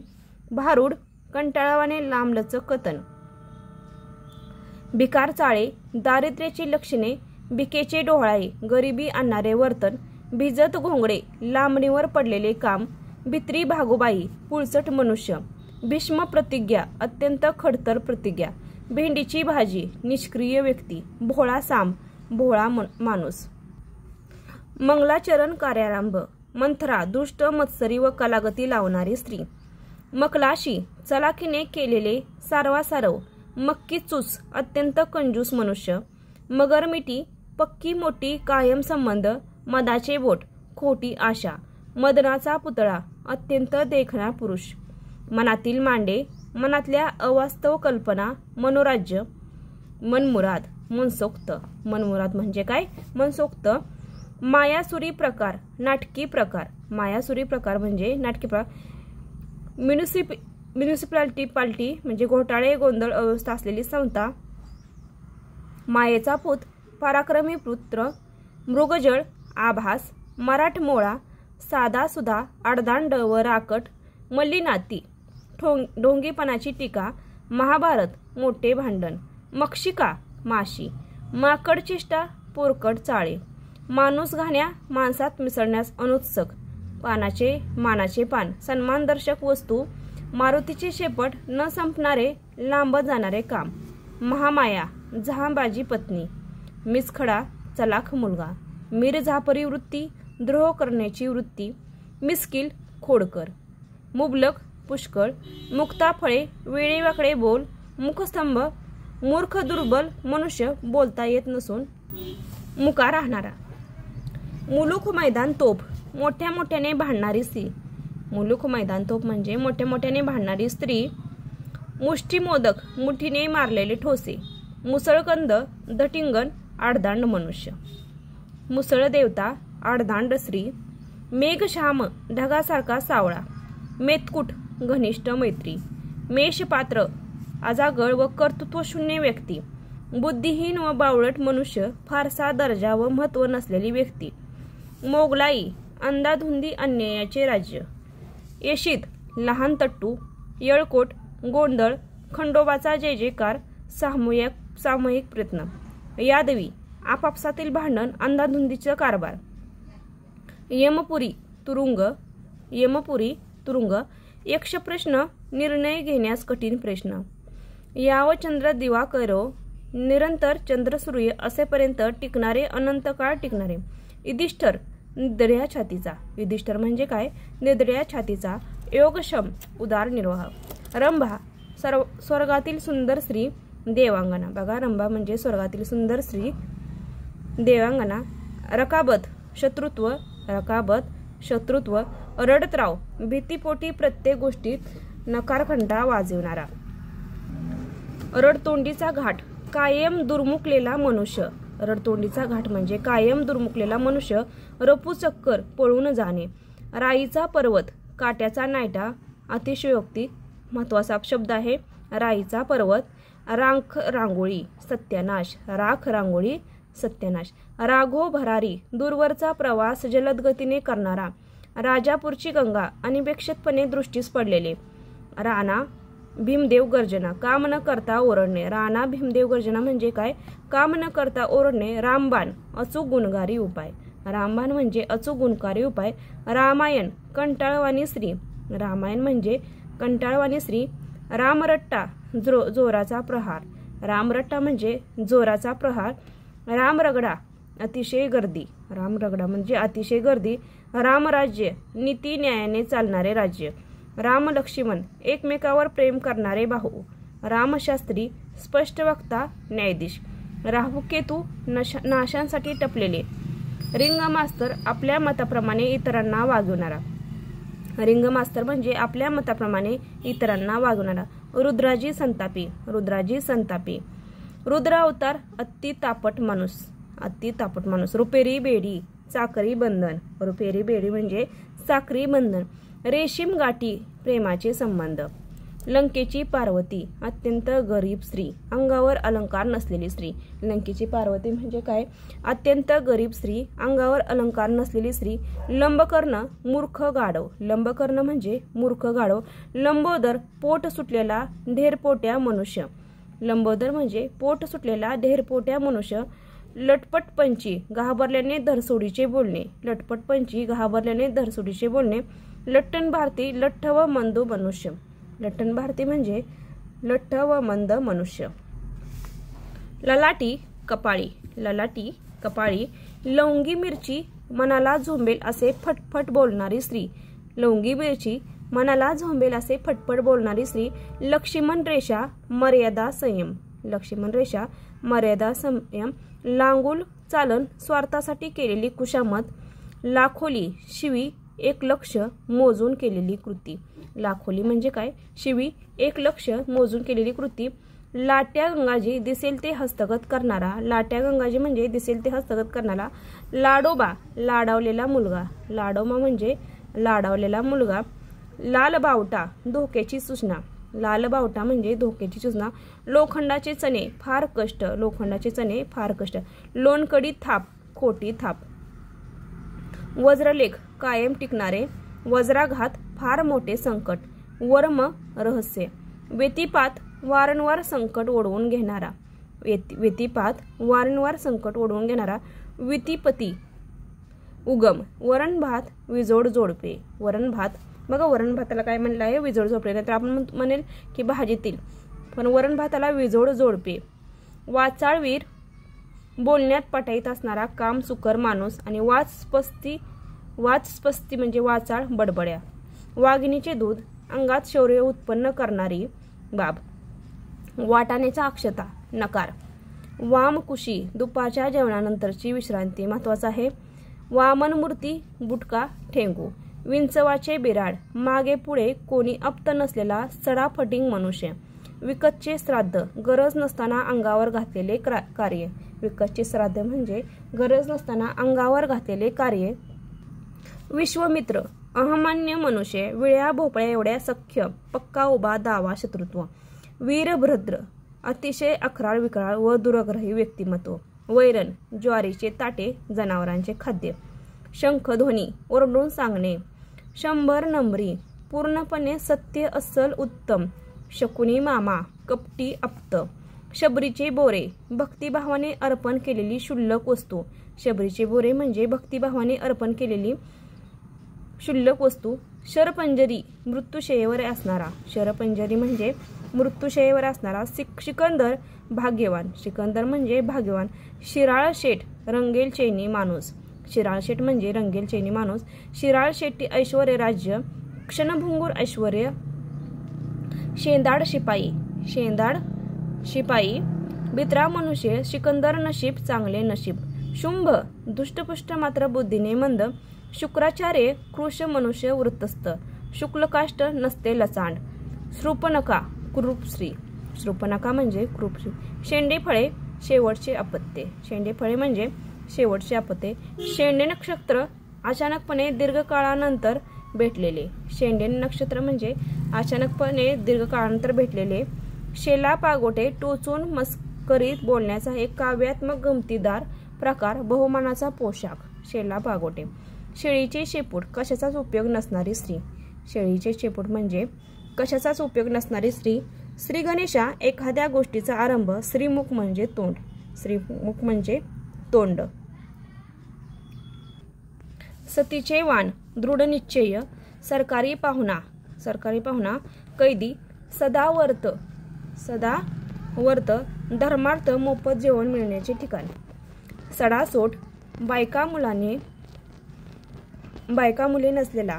भारूड, कंटाळावाने लांबलचक कथन. भिकार चाळे, दारिद्र्याची लक्षणे. भिकेचे डोहाळे, गरिबी आणणारे वर्तन. भिजत घोंगडे, लांबणीवर पडलेले काम. भित्री भागोबाई, पुळचट मनुष्य. भीष्म प्रतिज्ञा, अत्यंत खडतर प्रतिज्ञा. भेंडीची भाजी, निष्क्रिय व्यक्ती. भोळा साम, भोळा माणूस. मंगलाचरण कार्यारंभ. मंथरा, दुष्ट मत्सरी व कलागती लावणारी स्त्री. मकलाशी, चलाकीने केलेले सारवासारव. मक्की चूस, अत्यंत कंजूस मनुष्य. मगरमिटी, पक्की मोठी कायम संबंध. मदाचे बोट, खोटी आशा. मदनाचा पुतळा, अत्यंत देखणा पुरुष. मनातील मांडे, मनातल्या अवास्तव कल्पना. मनोराज्य, मनमुराद, मनसोक्त. मनमुराद म्हणजे काय? मनसोक्त. मायासुरी प्रकार, नाटकी प्रकार. मायासुरी प्रकार म्हणजे नाटकी प्रकार. म्युनिसिपॅलिटी म्हणजे घोटाळे गोंधळ अवस्था असलेली संस्था. मायेचा पूत, पराक्रमी पुत्र. मृगजळ, आभास. मराठमोळा, साधा सुधा, आडदांड व राकट. मल्लीनाती, ढोंगीपणाची टीका. महाभारत, मोठे भांडण. मक्षिका, माशी. माकडचेष्टा, पोरकट चाळे. माणूस घाण्या, माणसात मिसळण्यास अनुत्सुक. मानाचे पान, सन्मानदर्शक वस्तू. मारुतीचे शेपट, न संपणारे, लांबत जाणारे काम. महामाया, जहांबाजी पत्नी. मिसखडा, चलाख मुलगा. मिरझापरी वृत्ती, द्रोह करण्याची वृत्ती. मिस्किल, खोडकर. मुबलक, पुष्कळ. मुक्ताफळे, वेळेवाकडे बोल. मुखस्तंभ, मूर्ख दुर्बल मनुष्य, बोलता येत नसून मुका राहणारा. मुलूक मैदान तोप, मोठ्या मोठ्याने भांडणारी स्त्री. मुलूक मैदान तोप म्हणजे मोठ्या मोठ्याने भांडणारी स्त्री. मुष्टी मोदक, मुठीने मारलेले ठोसे. मुसळकंद, धटिंगण, आडदांड मनुष्य. मुसळ देवता, आडदांड स्त्री. मेघश्याम, ढगासारखा सावळा. मेतकुट, घनिष्ठ मैत्री. मेषपात्र, अजागळ व कर्तृत्वशून्य व्यक्ती. बुद्धिहीन व बावळट मनुष्य, फारसा दर्जा व महत्त्व नसलेली व्यक्ती. मोगलाई, अंधाधुंदी अन्यायाचे राज्य. येशीत, लहान तट्टू. येळकोट, गोंधळ. खंडोबाचा जय जयकार, सामूहिक प्रयत्न. यादवी, आपापसातील भांडण, अंधाधुंदीचा कारभार. यमपुरी, तुरुंग. यक्ष प्रश्न, निर्णय घेण्यास कठीण प्रश्न. याव चंद्र दिवा करो, निरंतर चंद्रसूर्य असेपर्यंत टिकणारे, अनंत काळ टिकणारे. युधिष्ठर, निधड्या छातीचा. युधिष्ठर म्हणजे काय? निधड्या छातीचा. योगक्षम, उदारनिर्वाह. रंभा, स्वर्गातील सुंदर स्त्री. देवांगना, बघा रंभा म्हणजे स्वर्गातील सुंदर स्त्री. देवांगना. रकाबत, शत्रुत्व. रडतराव, भीतीपोटी प्रत्येक गोष्टीत नकारखंडा वाजविणारा. रडतोंडीचा घाट, कायम दुर्मुखलेला मनुष्य. रडतोंडीचा घाट म्हणजे कायम दुर्मुखलेला मनुष्य. रफूचक्कर, पळून जाणे. राईचा पर्वत, काट्याचा नायटा. अतिशयोक्ती, महत्वाचा शब्द आहे. राईचा पर्वत. राख रांगोळी, सत्यानाश. राख रांगोळी, सत्यानाश. राघो भरारी, दूरवरचा प्रवास जलदगतीने करणारा. राजापूरची गंगा, अनपेक्षितपणे दृष्टीस पडलेले. राणा, भीमदेव गर्जना, काम न करता ओरडणे. राणा भीमदेव गर्जना म्हणजे काय? काम न करता ओरडणे. रामबाण, अचूक गुणकारी उपाय. रामबाण म्हणजे अचूक गुणकारी उपाय. रामायण, कंटाळवाणी स्त्री. रामायण म्हणजे कंटाळवाणी स्त्री. रामरट्टा, जोराचा प्रहार. रामरट्टा म्हणजे जोराचा प्रहार. रामरगडा, अतिशय गर्दी. रामरगडा म्हणजे अतिशय गर्दी. रामराज्य, नीती न्यायाने चालणारे राज्य. रामलक्ष्मण, एकमेकावर प्रेम करणारे भाऊ. रामशास्त्री, स्पष्ट वक्ता, न्यायाधीश. राहुकेतू, नाशांसाठी टपलेले. रिंग मास्तर, आपल्या मताप्रमाणे इतरांना वागवणारा. रिंग मास्तर म्हणजे आपल्या मताप्रमाणे इतरांना वागवणारा. रुद्राजी संतापी, रुद्राजी संतापी. रुद्र अवतार अति तापट माणूस, अति तापट माणूस. रुपेरी बेडी, चाकरी बंधन. रुपेरी बेडी म्हणजे चाकरी बंधन. रेशीम गाठी, प्रेमाचे संबंध. लंकेची पार्वती, अत्यंत गरीब स्त्री, अंगावर अलंकार नसलेली स्त्री. लंकेची पार्वती म्हणजे काय? अत्यंत गरीब स्त्री, अंगावर अलंकार नसलेली स्त्री. लंबकर्ण, मूर्ख गाढव. लंबकर्ण म्हणजे मूर्ख गाढव. लंबोदर, पोट सुटलेला ढेरपोट्या मनुष्य. लंबोदर म्हणजे पोट सुटलेला ढेरपोट्या मनुष्य. लटपटपंची, घाबरल्याने धरसोडीचे बोलणे. लटपटपंची, घाबरल्याने धरसोडीचे बोलणे. लट्टण भारती, लठ्ठ व मंद मनुष्य. लट्टण भारती म्हणजे लठ्ठ व मंद मनुष्य. ललाटी कपाळी, ललाटी कपाळी. लवंगी मिरची, मनाला झोंबेल असे फटफट बोलणारी स्त्री. लवंगी मिरची, मनाला झोंबेल असे फटफट बोलणारी स्त्री. लक्ष्मण रेषा, मर्यादा संयम. लक्ष्मण रेषा, मर्यादा संयम. लांगुल चालन, स्वार्थासाठी केलेली कुशामत. लाखोली, शिवी, 1,00,000 मोजून केलेली कृती. लाखोली म्हणजे काय? शिवी, 1,00,000 मोजून केलेली कृती. लाट्या गंगाजी, दिसेल ते हस्तगत करणारा. लाट्या गंगाजी म्हणजे दिसेल ते हस्तगत करणारा. लाडोबा, लाडावलेला मुलगा. लाडोबा म्हणजे लाडावलेला मुलगा. लाल बावटा, धोक्याची सूचना. लाल बावटा म्हणजे धोक्याची सूचना. लोखंडाचे चणे, फार कष्ट. लोखंडाचे चणे, फार कष्ट. लोणकडी थाप, खोटी थाप. वज्रलेख, कायम टिकणारे. वज्राघात, फार मोठे संकट. वर्म, रहस्य. व्यतिपात, वारंवार संकट ओढवून घेणारा. व्यतिपात, वारंवार संकट ओढवून घेणारा. वितिपती, उगम. वरण भात, विजोड जोडपे. वरण भात, बघा वरण भाताला काय म्हणलं आहे? विजोड जोडपे. नाहीतर आपण म्हणेल की भाजीतील, पण वरण भाताला विजोड जोडपे. वाचाळवीर, बोलण्यात पटाईत असणारा काम सुकर माणूस. आणि वाचस्पस्ती, वाचस्पस्ती म्हणजे वाचाळ, बडबड्या. वाघिणीचे दूध, अंगात शौर्य उत्पन्न करणारी बाब. वाटाण्याचा अक्षता, नकार. वामकुशी, दुपारच्या जेवणानंतरची विश्रांती. महत्वाचं आहे. वामनमूर्ती, बुटका ठेंगू. विंचवाचे बिराड, मागे पुढे कोणी अप्त नसलेला सडाफटिंग मनुष्य. विकतचे श्राद्ध, गरज नसताना अंगावर घातलेले कार्य. विकतचे श्राद्ध म्हणजे गरज नसताना अंगावर घातलेले कार्य. विश्वमित्र, अहमान्य मनुष्य, विळ्या भोपळ्या एवढ्या सख्य, पक्का उभा दावा शत्रुत्व. वीरभद्र, अतिशय अकराळ विकराळ व दुराग्रही व्यक्तिमत्व. वैरण, ज्वारीचे ताटे, जनावरांचे खाद्य. शंखध्वनी, ओरडून सांगणे. 100 नंबरी, पूर्णपणे सत्य, अस्सल, उत्तम. शकुनी मामा, कपटी, अप्त. शबरीचे बोरे, भक्तिभावाने अर्पण केलेली क्षुल्लक वस्तू. शबरीचे बोरे म्हणजे भक्तिभावाने अर्पण केलेली क्षुल्लक वस्तू. शरपंजरी, मृत्यूशयेवर असणारा. शरपंजरी म्हणजे मृत्यूशयेवर असणारा. सिकंदर, भाग्यवान. सिकंदर म्हणजे भाग्यवान. शिराळ शेठ, रंगेल चैनी माणूस. शिराळ शेठ म्हणजे रंगेल चैनी माणूस. शिराळ शेट्टी, ऐश्वर्य राज्य. क्षणभंगूर ऐश्वर्य. शेंदाड शिपाई, शेंदाड शिपाई. बित्रा मनुष्य, सिकंदर नशीब, चांगले नशीब. शुंभ, दुष्टपुष्ट मात्र बुद्धीने मंद. शुक्राचार्य, कृश मनुष्य वृत्तस्थ. शुक्लकाष्ट, नसते लचांड. शृपनका, क्रूपश्री. शृपनका म्हणजे क्रूपश्री. शेंडेफळे, शेवटचे अपत्य. शेंडेफळे म्हणजे शेवटचे अपत्य. शेंडे नक्षत्र, अचानकपणे दीर्घकाळानंतर भेटलेले. शेंडे नक्षत्र म्हणजे अचानकपणे दीर्घकाळानंतर भेटलेले. शेला पागोटे, टोचून मस्करीत बोलण्याचा एक काव्यात्मक गमतीदार प्रकार. बहुमानाचा पोशाख. शेला पागोटे. शेळीचे शेपूट, कशाचाच उपयोग नसणारी स्त्री. शेळीचे शेपूट म्हणजे कशाचाच उपयोग नसणारी स्त्री. श्री गणेशा, एखाद्या गोष्टीचा आरंभ. श्रीमुख म्हणजे तोंड. श्रीमुख म्हणजे तोंड. सतीचे वाण, दृढ निश्चय. सरकारी पाहुणा, सरकारी पाहुणा. कैदी, सदावर्त, सदावर्त. धर्मार्थ, मोफत जेवण मिळण्याचे ठिकाण. सडासोट, बायका मुले नसलेला.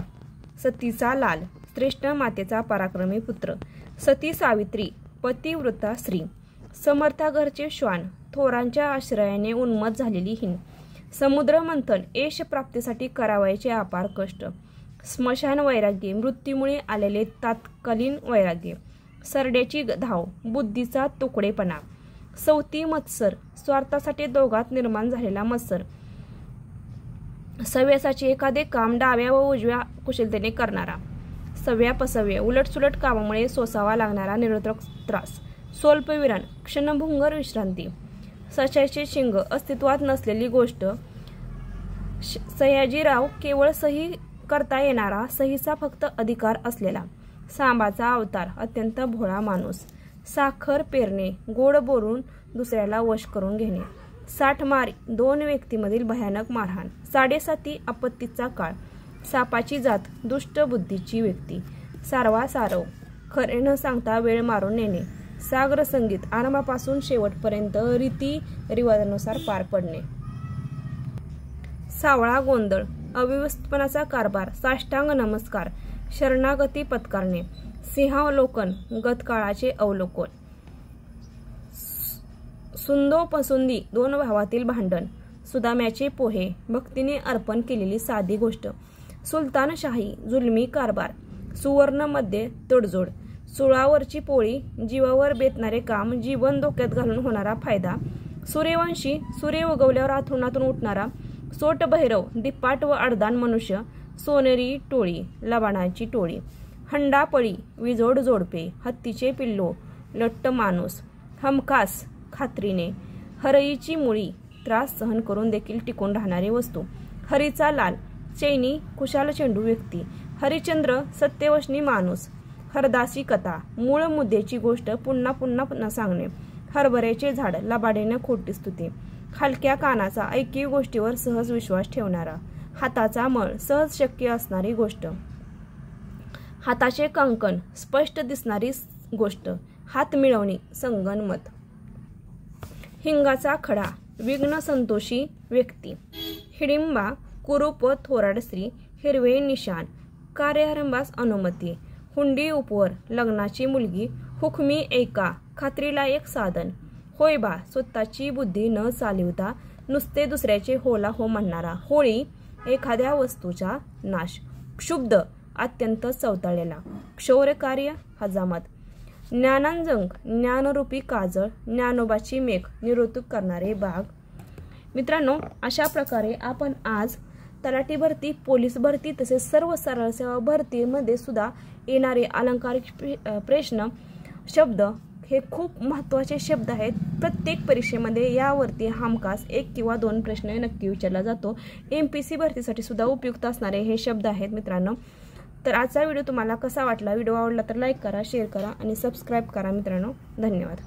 सतीचा लाल, श्रेष्ठ मातेचा पराक्रमी पुत्र. सती सावित्री, पतिव्रता स्त्री. समर्था घरचे श्वान, थोरांच्या आश्रयाने उन्मत्त झालेली हिन. समुद्र मंथन, ऐश प्राप्तीसाठी करावयाचे अपार कष्ट. स्मशान वैराग्य, मृत्यूमुळे आलेले तात्कालीन वैराग्य. सरड्याची धाव, बुद्धीचा तुकडेपणा. सवती मत्सर, स्वार्थासाठी दोघात निर्माण झालेला मत्सर. सव्यासाचे, एखादे काम डाव्या व उजव्या कुशलतेने करणारा. सव्यापसव्य, उलटसुलट कामामुळे सोसावा लागणारा निरर्थक त्रास. स्वल्पविराम, क्षणभंगुर विश्रांती. सशाचे शिंग, अस्तित्वात नसलेली गोष्ट. सयाजीराव, केवळ सही करता येणारा, सहीचा फक्त अधिकार असलेला. सांबाचा अवतार, अत्यंत भोळा माणूस. साखर पेरणे, गोड बोलून दुसऱ्याला वश करून घेणे. 60 मारी, 2 व्यक्तीमधील भयानक मारहाण. 7.5 आपत्तीचा काळ. सापाची जात, दुष्ट बुद्धीची व्यक्ती. सारवा सारव, खरे न सांगता वेळ मारून नेणे. सागर संगीत, आरंभापासून शेवटपर्यंत रीती रिवाजानुसार पार पडणे. सावळा गोंधळ, अव्यवस्थितपणाचा कारभार. साष्टांग नमस्कार, शरणागती पत्कारणे. सिंहावलोकन, गतकाळाचे अवलोकन. सुंदोपसुंदी, 2 भावातील भांडण. सुदाम्याचे पोहे, भक्तीने अर्पण केलेली साधी गोष्ट. सुलतानशाही, जुलमी कारभार. सुवर्णमध्ये तडजोड. सुळावरची पोळी, जीवावर बेतणारे काम, जीवन धोक्यात घालून होणारा फायदा. सूर्यवंशी, सूर्य उगवल्यावर आथरुणातून उठणारा. सोटभैरव, दिपाट व अडदान मनुष्य. सोनेरी टोळी, लबाडाची टोळी. हंडापळी, विजोड जोडपे. हत्तीचे पिल्लो, लट्ट माणूस. हमखास, खात्रीने. हरईची मुळी, त्रास सहन करून देखील टिकून राहणारी वस्तू. हरीचा लाल, चैनी कुशाल चेंडू व्यक्ती. हरिश्चंद्र, सत्यवशनी माणूस. हरदासी कथा, मूळ मुद्द्याची गोष्ट पुन्हा पुन्हा न सांगणे. हरभऱ्याचे झाड, लबाडेने खोटी स्तुती. हलक्या कानाचा, ऐकीव गोष्टीवर सहज विश्वास ठेवणारा. हाताचा मळ, सहज शक्य असणारी गोष्ट. हाताचे कंकण, स्पष्ट दिसणारी गोष्ट. हात मिळवणी, संगनमत. हिंगाचा खडा, विघ्न संतोषी व्यक्ती. हिडिंबा, कुरूप व थोराड स्त्री. हिरवे निशाण, कार्यारंभास अनुमती. हुंडी उपवर, लग्नाची मुलगी. हुकमी एका, खात्रीला एक साधन. होय बा, स्वतःची बुद्धी न चालविता नुसते दुसऱ्याचे होला हो म्हणणारा. होळी, एखाद्या वस्तूचा नाश. क्षुब्ध, अत्यंत चवताळलेला. क्षौर्यकार्य, हजामत. ज्ञानांजंग, ज्ञानरूपी काजळ. ज्ञानोबाची मेघ, निरोधक करणारे बाग. मित्रांनो, अशा प्रकारे आपण आज तलाठी भरती, पोलीस भरती तसेच सर्व सरळ सेवा भरतीमध्ये सुद्धा येणारे अलंकारिक प्रश्न शब्द हे खूप महत्त्वाचे शब्द आहेत. प्रत्येक परीक्षेमध्ये यावरती हमखास 1 किंवा 2 प्रश्न नक्की विचारला जातो. MPSC भरतीसाठी सुद्धा उपयुक्त असणारे हे शब्द आहेत मित्रांनो. तर आजचा व्हिडिओ तुम्हाला कसा वाटला? व्हिडिओ आवडला तर लाईक करा, शेअर करा आणि सबस्क्राईब करा मित्रांनो. धन्यवाद.